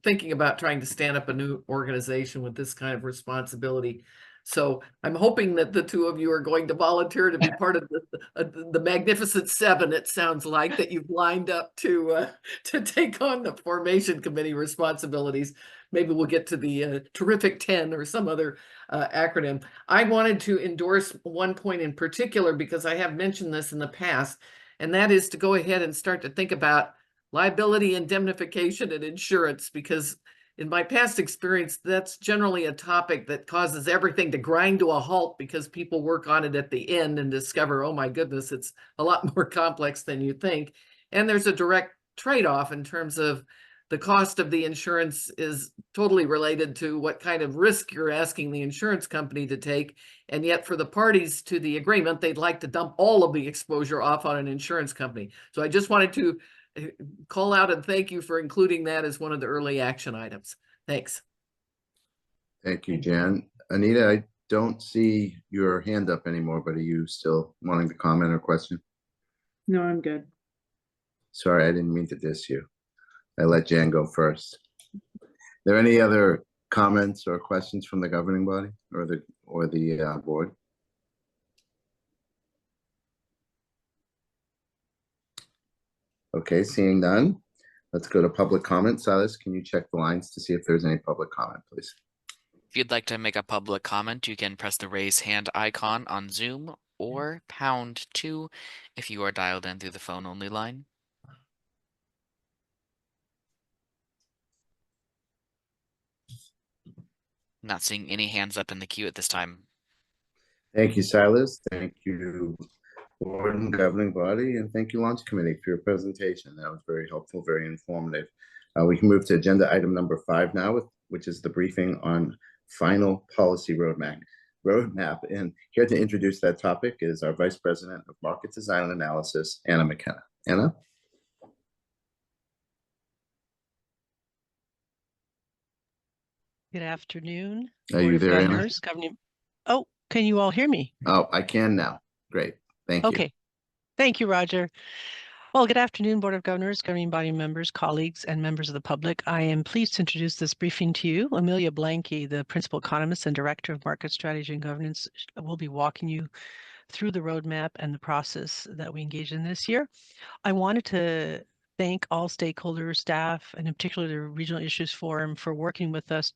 thinking about trying to stand up a new organization with this kind of responsibility. So I'm hoping that the two of you are going to volunteer to be part of the Magnificent Seven, it sounds like, that you've lined up to take on the formation committee responsibilities. Maybe we'll get to the terrific 10 or some other acronym. I wanted to endorse one point in particular because I have mentioned this in the past, and that is to go ahead and start to think about liability indemnification and insurance, because in my past experience, that's generally a topic that causes everything to grind to a halt because people work on it at the end and discover, oh my goodness, it's a lot more complex than you think. And there's a direct trade-off in terms of the cost of the insurance is totally related to what kind of risk you're asking the insurance company to take. And yet for the parties to the agreement, they'd like to dump all of the exposure off on an insurance company. So I just wanted to call out and thank you for including that as one of the early action items. Thanks. Thank you, Jan. Anita, I don't see your hand up anymore, but are you still wanting to comment or question? No, I'm good. Sorry, I didn't mean to diss you. I let Jan go first. There any other comments or questions from the governing body or the board? Okay, seeing none, let's go to public comment. Silas, can you check the lines to see if there's any public comment, please? If you'd like to make a public comment, you can press the raise hand icon on Zoom or #2 if you are dialed in through the phone only line. Not seeing any hands up in the queue at this time. Thank you, Silas. Thank you, board and governing body, and thank you, launch committee, for your presentation. That was very helpful, very informative. We can move to agenda item number 5 now, which is the briefing on final policy roadmap. And here to introduce that topic is our Vice President of Market Design and Analysis, Anna McKenna. Anna? Good afternoon. Are Board you of there, Anna? Governors, Governing. Oh, can you all hear me? Oh, I can now. Great. Thank you. Okay. Thank you, Roger. Well, good afternoon, Board of Governors, governing body members, colleagues, and members of the public. I am pleased to introduce this briefing to you. Amelia Blanke, the Principal Economist and Director of Market Strategy and Governance, will be walking you through the roadmap and the process that we engage in this year. I wanted to thank all stakeholders, staff, and in particular the Regional Issues Forum for working with us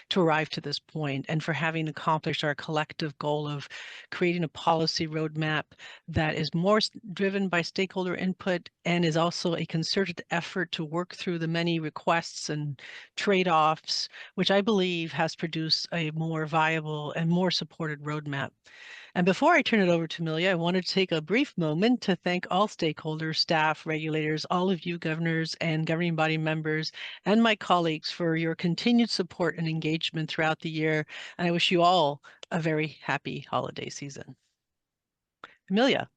to arrive to this point and for having accomplished our collective goal of creating a policy roadmap that is more driven by stakeholder input and is also a concerted effort to work through the many requests and trade-offs, which I believe has produced a more viable and more supported roadmap. And before I turn it over to Amelia, I wanted to take a brief moment to thank all stakeholders, staff, regulators, all of you governors and governing body members, and my colleagues for your continued support and engagement throughout the year. And I wish you all a very happy holiday season. Amelia.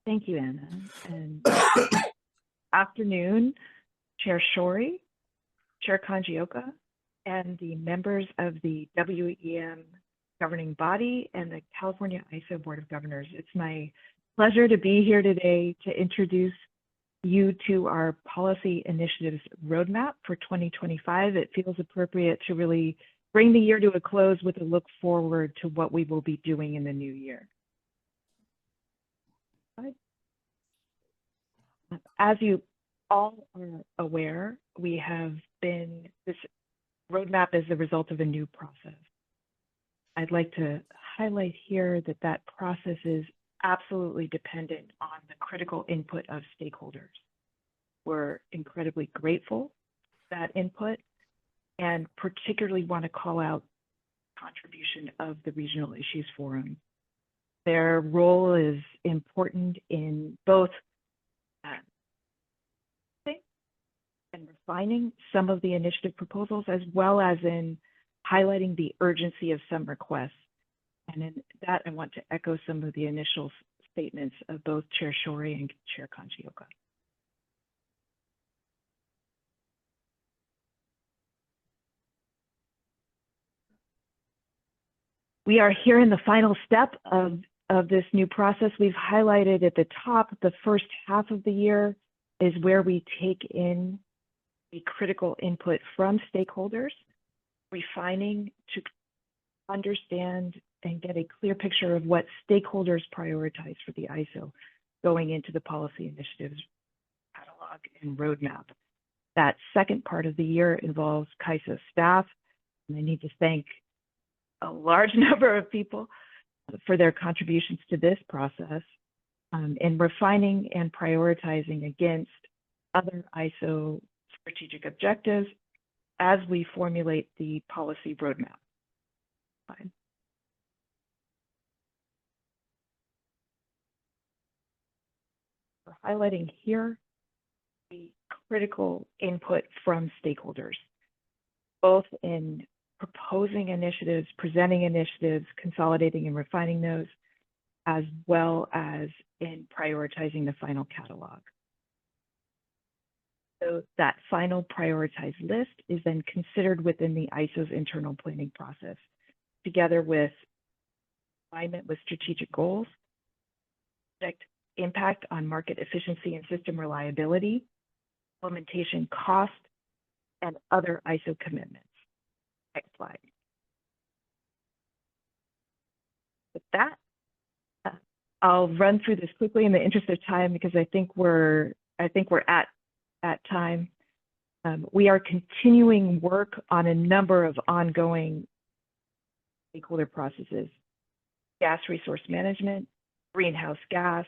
Thank you, Anna. And afternoon, Chair Shori, Chair Kangioka, and the members of the WEM governing body and the California ISO Board of Governors. It's my pleasure to be here today to introduce you to our policy initiatives roadmap for 2025. It feels appropriate to really bring the year to a close with a look forward to what we will be doing in the new year. As you all are aware, this roadmap is the result of a new process. I'd like to highlight here that that process is absolutely dependent on the critical input of stakeholders. We're incredibly grateful for that input and particularly want to call out the contribution of the Regional Issues Forum. Their role is important in both and refining some of the initiative proposals, as well as in highlighting the urgency of some requests. And in that, I want to echo some of the initial statements of both Chair Shori and Chair Kangioka. We are here in the final step of this new process. We've highlighted at the top, the first half of the year is where we take in the critical input from stakeholders, refining to understand and get a clear picture of what stakeholders prioritize for the ISO going into the policy initiatives catalog and roadmap. That second part of the year involves CAISO staff, and I need to thank a large number of people for their contributions to this process in refining and prioritizing against other ISO strategic objectives as we formulate the policy roadmap. Fine. We're highlighting here the critical input from stakeholders, both in proposing initiatives, presenting initiatives, consolidating and refining those, as well as in prioritizing the final catalog. So that final prioritized list is then considered within the ISO's internal planning process, together with alignment with strategic goals, project impact on market efficiency and system reliability, implementation cost, and other ISO commitments. Next slide. With that, I'll run through this quickly in the interest of time because I think we're at time. We are continuing work on a number of ongoing stakeholder processes: gas resource management, greenhouse gas,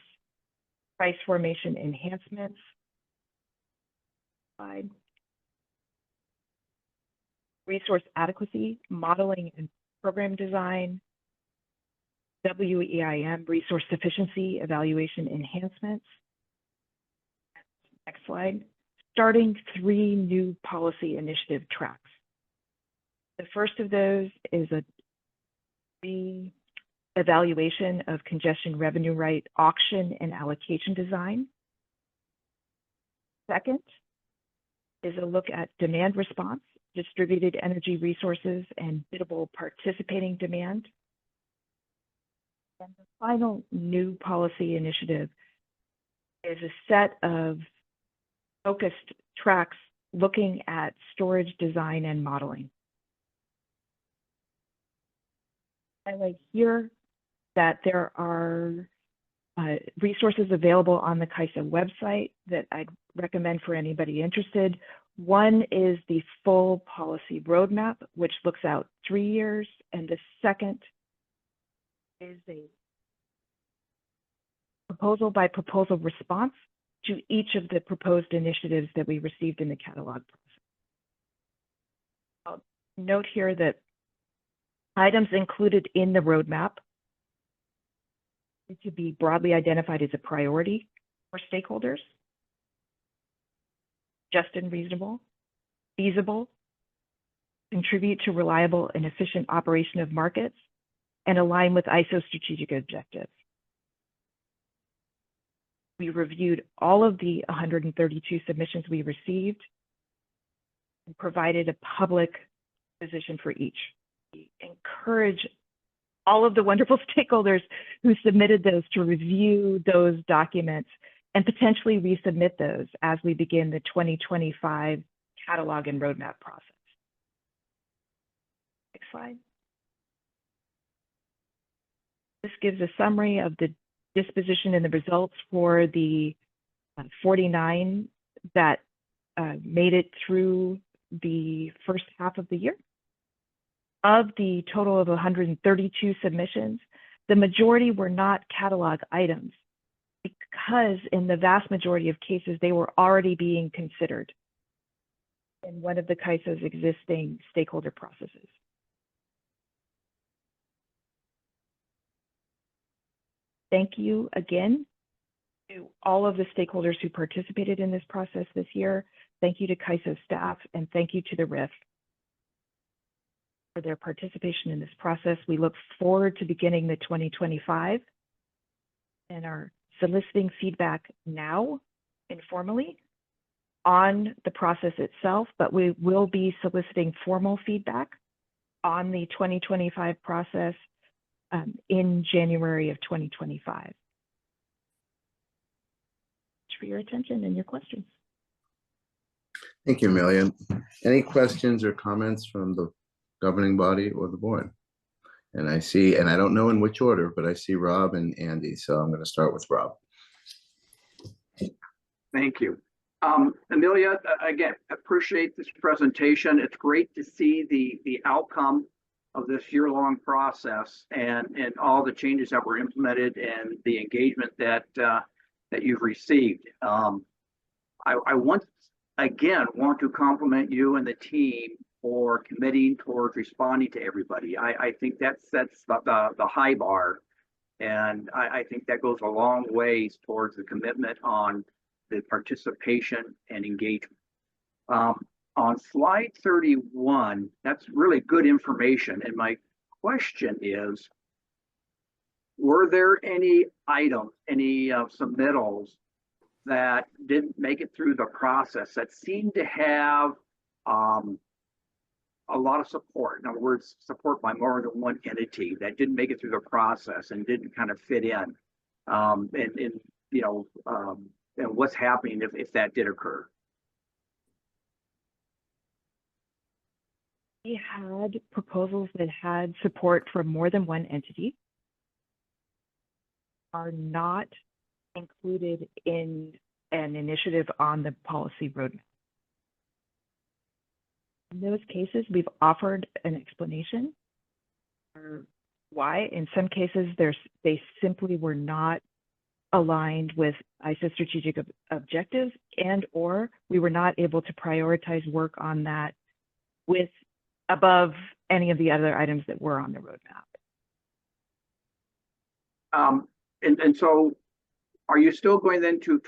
price formation enhancements. Slide. Resource adequacy, modeling and program design, WEIM, resource sufficiency, evaluation enhancements. Next slide. Starting 3 new policy initiative tracks. The first of those is the evaluation of congestion revenue right auction and allocation design. Second is a look at demand response, distributed energy resources, and biddable participating demand. And the final new policy initiative is a set of focused tracks looking at storage design and modeling. I highlight here that there are resources available on the CAISO website that I'd recommend for anybody interested. One is the full policy roadmap, which looks out 3 years, and the second is a proposal by proposal response to each of the proposed initiatives that we received in the catalog process. I'll note here that items included in the roadmap need to be broadly identified as a priority for stakeholders, just and reasonable, feasible, contribute to reliable and efficient operation of markets, and align with ISO strategic objectives. We reviewed all of the 132 submissions we received and provided a public position for each. We encourage all of the wonderful stakeholders who submitted those to review those documents and potentially resubmit those as we begin the 2025 catalog and roadmap process. Next slide. This gives a summary of the disposition and the results for the 49 that made it through the first half of the year. Of the total of 132 submissions, the majority were not catalog items because in the vast majority of cases, they were already being considered in one of the CAISO's existing stakeholder processes. Thank you again to all of the stakeholders who participated in this process this year. Thank you to CAISO staff, and thank you to the RIF for their participation in this process. We look forward to beginning the 2025 and are soliciting feedback now informally on the process itself, but we will be soliciting formal feedback on the 2025 process in January of 2025. Thanks for your attention and your questions. Thank you, Amelia. Any questions or comments from the governing body or the board? And I see, and I don't know in which order, but I see Rob and Andy, so I'm going to start with Rob. Thank you. Amelia, again, appreciate this presentation. It's great to see the outcome of this year-long process and all the changes that were implemented and the engagement that you've received. I want to compliment you and the team for committing towards responding to everybody. I think that sets the high bar, and I think that goes a long ways towards the commitment on the participation and engagement. On slide 31, that's really good information. And my question is, were there any items, any submittals that didn't make it through the process that seemed to have a lot of support? In other words, support by more than one entity that didn't make it through the process and didn't kind of fit in. And what's happening if that did occur? We had proposals that had support from more than one entity, are not included in an initiative on the policy roadmap. In those cases, we've offered an explanation for why. In some cases, they simply were not aligned with ISO strategic objectives, and or we were not able to prioritize work on that with above any of the other items that were on the roadmap. And so are you still going then to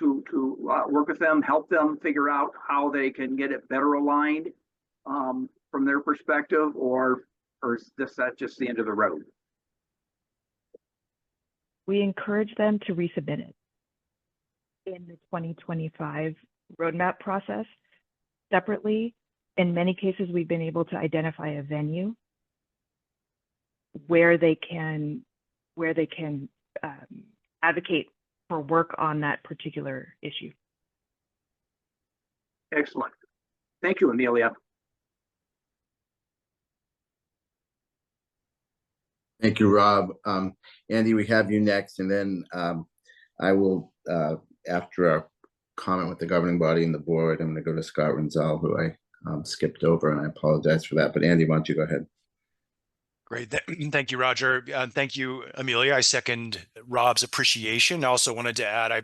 work with them, help them figure out how they can get it better aligned from their perspective, or is that just the end of the road? We encourage them to resubmit it in the 2025 roadmap process separately. In many cases, we've been able to identify a venue where they can advocate for work on that particular issue. Excellent. Thank you, Amelia. Thank you, Rob. Andy, we have you next, and then I will, after our comment with the governing body and the board, I'm going to go to Scott Renzel, who I skipped over, and I apologize for that. But Andy, why don't you go ahead? Great. Thank you, Roger. Thank you, Amelia. I second Rob's appreciation. I also wanted to add, I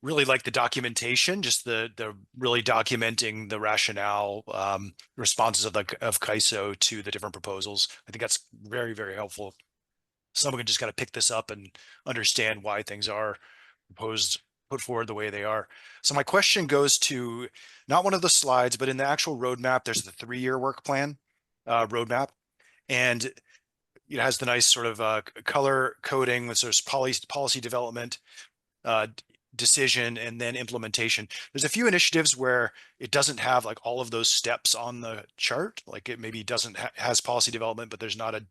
really like the documentation, just the really documenting the rationale, responses of CAISO to the different proposals. I think that's very, very helpful. Someone can just kind of pick this up and understand why things are put forward the way they are. So my question goes to not one of the slides, but in the actual roadmap, there's the 3-year work plan roadmap, and it has the nice sort of color coding with sort of policy development, decision, and then implementation. There's a few initiatives where it doesn't have like all of those steps on the chart. Like it maybe doesn't has policy development, but there's not a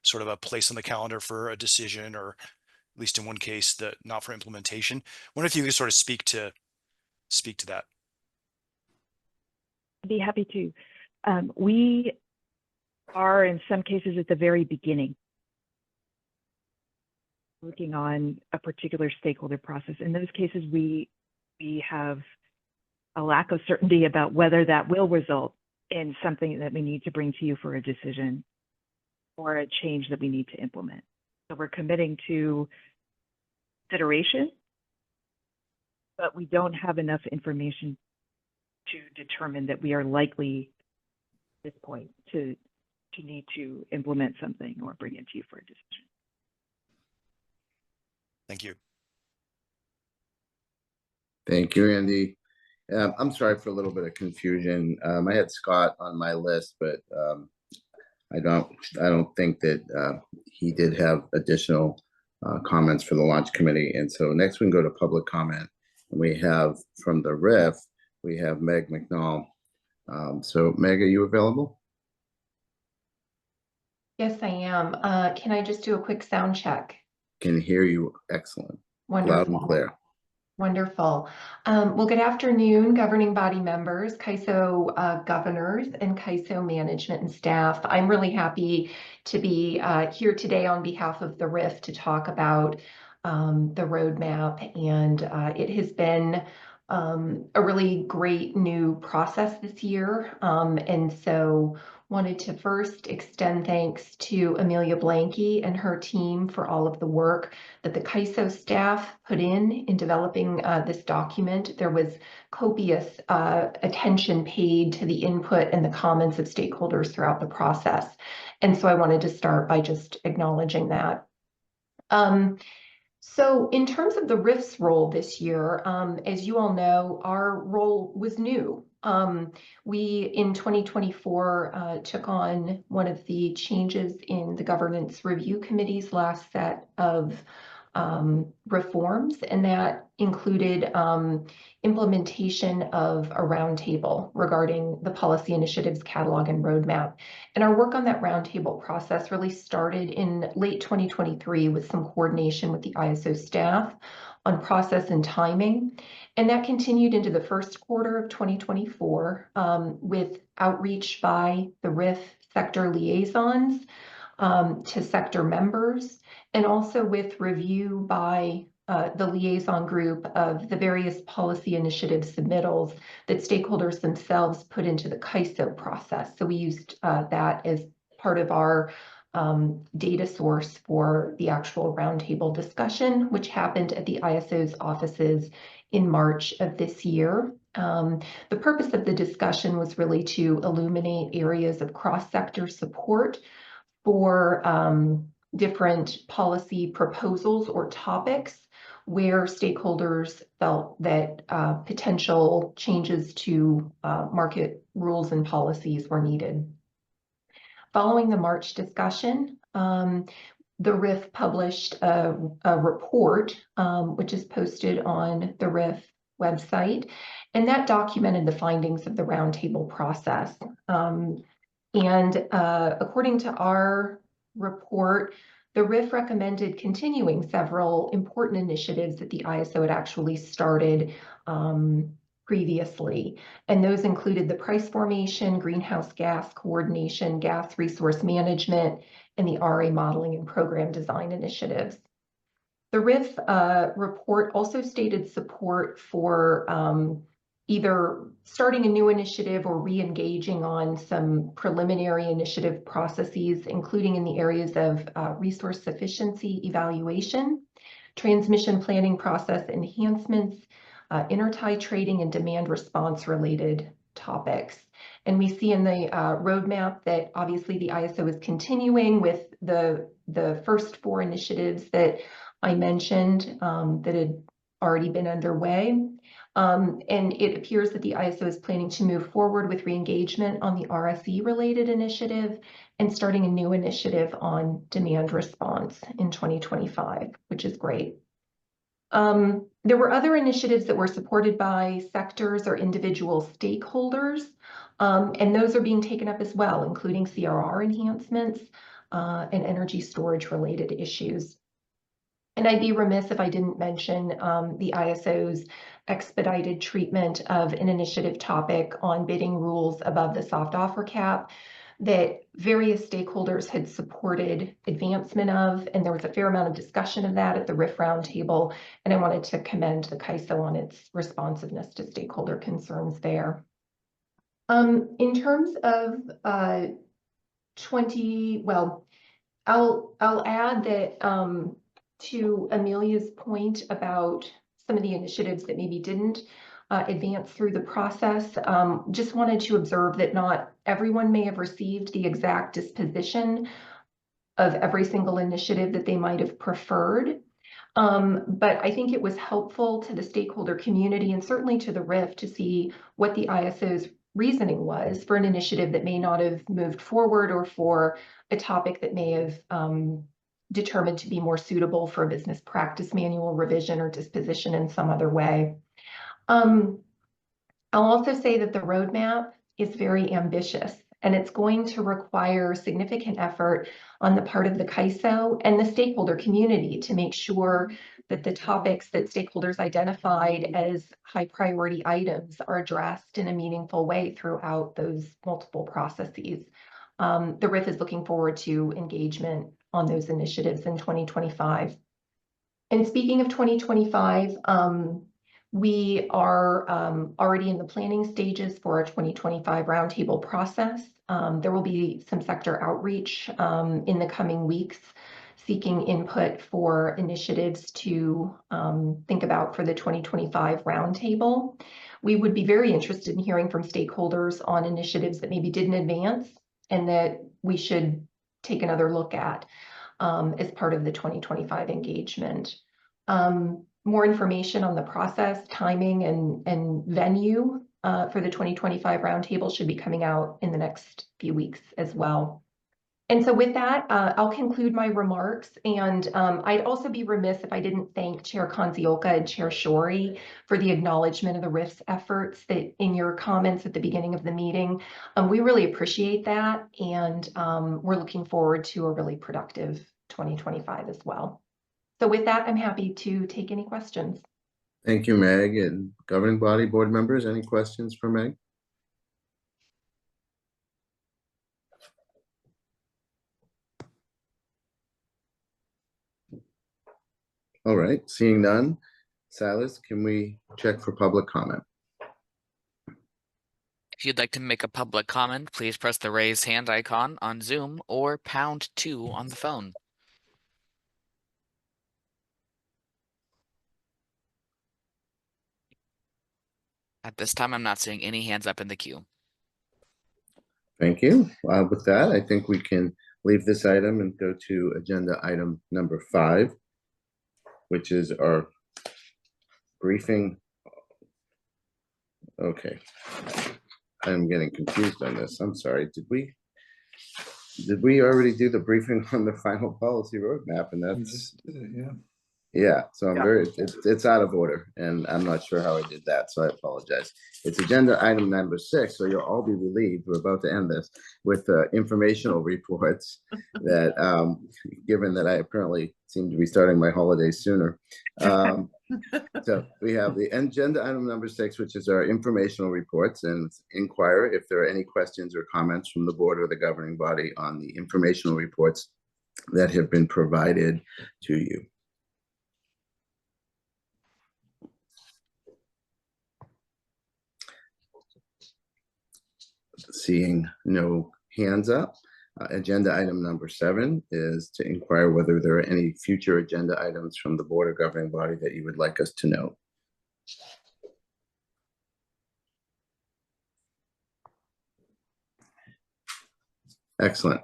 sort of a place on the calendar for a decision, or at least in one case that not for implementation. I wonder if you could sort of speak to that. I'd be happy to. We are in some cases at the very beginning working on a particular stakeholder process. In those cases, we have a lack of certainty about whether that will result in something that we need to bring to you for a decision or a change that we need to implement. So we're committing to consideration, but we don't have enough information to determine that we are likely at this point to need to implement something or bring it to you for a decision. Thank you. Thank you, Andy. I'm sorry for a little bit of confusion. I had Scott on my list, but I don't think that he did have additional comments for the launch committee. And so next we can go to public comment. And we have from the RIF, we have Meg McNall. So Meg, are you available? Yes, I am. Can I just do a quick sound check? Can hear you excellent. Wonderful. Loud and clear. Wonderful. Well, good afternoon, governing body members, CAISO governors, and CAISO management and staff. I'm really happy to be here today on behalf of the RIF to talk about the roadmap. And it has been a really great new process this year. And so wanted to first extend thanks to Amelia Blanke and her team for all of the work that the CAISO staff put in developing this document. There was copious attention paid to the input and the comments of stakeholders throughout the process. And so I wanted to start by just acknowledging that. So in terms of the RIF's role this year, as you all know, our role was new. We, in 2024, took on one of the changes in the Governance Review Committee's last set of reforms, and that included implementation of a roundtable regarding the policy initiatives catalog and roadmap. And our work on that roundtable process really started in late 2023 with some coordination with the ISO staff on process and timing. And that continued into the first quarter of 2024 with outreach by the RIF sector liaisons to sector members, and also with review by the liaison group of the various policy initiative submittals that stakeholders themselves put into the CAISO process. So we used that as part of our data source for the actual roundtable discussion, which happened at the ISO's offices in March of this year. The purpose of the discussion was really to illuminate areas of cross-sector support for different policy proposals or topics where stakeholders felt that potential changes to market rules and policies were needed. Following the March discussion, the RIF published a report, which is posted on the RIF website, and that documented the findings of the roundtable process. And according to our report, the RIF recommended continuing several important initiatives that the ISO had actually started previously. And those included the price formation, greenhouse gas coordination, gas resource management, and the RA modeling and program design initiatives. The RIF report also stated support for either starting a new initiative or re-engaging on some preliminary initiative processes, including in the areas of resource sufficiency evaluation, transmission planning process enhancements, intertie-trading, and demand response related topics. And we see in the roadmap that obviously the ISO is continuing with the first four initiatives that I mentioned that had already been underway. And it appears that the ISO is planning to move forward with re-engagement on the RSE related initiative and starting a new initiative on demand response in 2025, which is great. There were other initiatives that were supported by sectors or individual stakeholders, and those are being taken up as well, including CRR enhancements and energy storage related issues. And I'd be remiss if I didn't mention the ISO's expedited treatment of an initiative topic on bidding rules above the soft offer cap that various stakeholders had supported advancement of, and there was a fair amount of discussion of that at the RIF roundtable, and I wanted to commend the CAISO on its responsiveness to stakeholder concerns there. In terms of I'll add that to Amelia's point about some of the initiatives that maybe didn't advance through the process, just wanted to observe that not everyone may have received the exact disposition of every single initiative that they might have preferred. But I think it was helpful to the stakeholder community and certainly to the RIF to see what the ISO's reasoning was for an initiative that may not have moved forward or for a topic that may have determined to be more suitable for a business practice manual revision or disposition in some other way. I'll also say that the roadmap is very ambitious, and it's going to require significant effort on the part of the CAISO and the stakeholder community to make sure that the topics that stakeholders identified as high priority items are addressed in a meaningful way throughout those multiple processes. The RIF is looking forward to engagement on those initiatives in 2025. And speaking of 2025, we are already in the planning stages for our 2025 roundtable process. There will be some sector outreach in the coming weeks, seeking input for initiatives to think about for the 2025 roundtable. We would be very interested in hearing from stakeholders on initiatives that maybe didn't advance and that we should take another look at as part of the 2025 engagement. More information on the process, timing, and venue for the 2025 roundtable should be coming out in the next few weeks as well. And so with that, I'll conclude my remarks. And I'd also be remiss if I didn't thank Chair Kanzioka and Chair Shorey for the acknowledgement of the RIF's efforts that in your comments at the beginning of the meeting. We really appreciate that. And we're looking forward to a really productive 2025 as well. So with that, I'm happy to take any questions. Thank you, Meg. And governing body board members, any questions for Meg? All right, seeing none. Silas, can we check for public comment? If you'd like to make a public comment, please press the raise hand icon on Zoom or #2 on the phone. At this time, I'm not seeing any hands up in the queue. Thank you. With that, I think we can leave this item and go to agenda item number 5, which is our briefing. Okay, I'm getting confused on this. I'm sorry. Did we already do the briefing on the final policy roadmap? And that's yeah. So I'm it's out of order, and I'm not sure how I did that, so I apologize. It's agenda item number 6, so you'll all be relieved. We're about to end this with informational reports that, given that I apparently seem to be starting my holidays sooner. So we have the agenda item number 6, which is our informational reports, and inquire if there are any questions or comments from the board or the governing body on the informational reports that have been provided to you. Seeing no hands up, agenda item number 7 is to inquire whether there are any future agenda items from the board or governing body that you would like us to know. Excellent.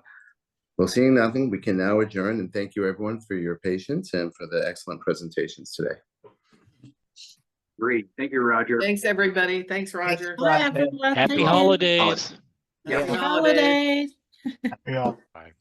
Well, seeing nothing, we can now adjourn, and thank you everyone for your patience and for the excellent presentations today. Great. Thank you, Roger. Thanks, everybody. Thanks, Roger. Bye, everyone. Happy Thank you. holidays. Happy Happy holidays. Happy holidays.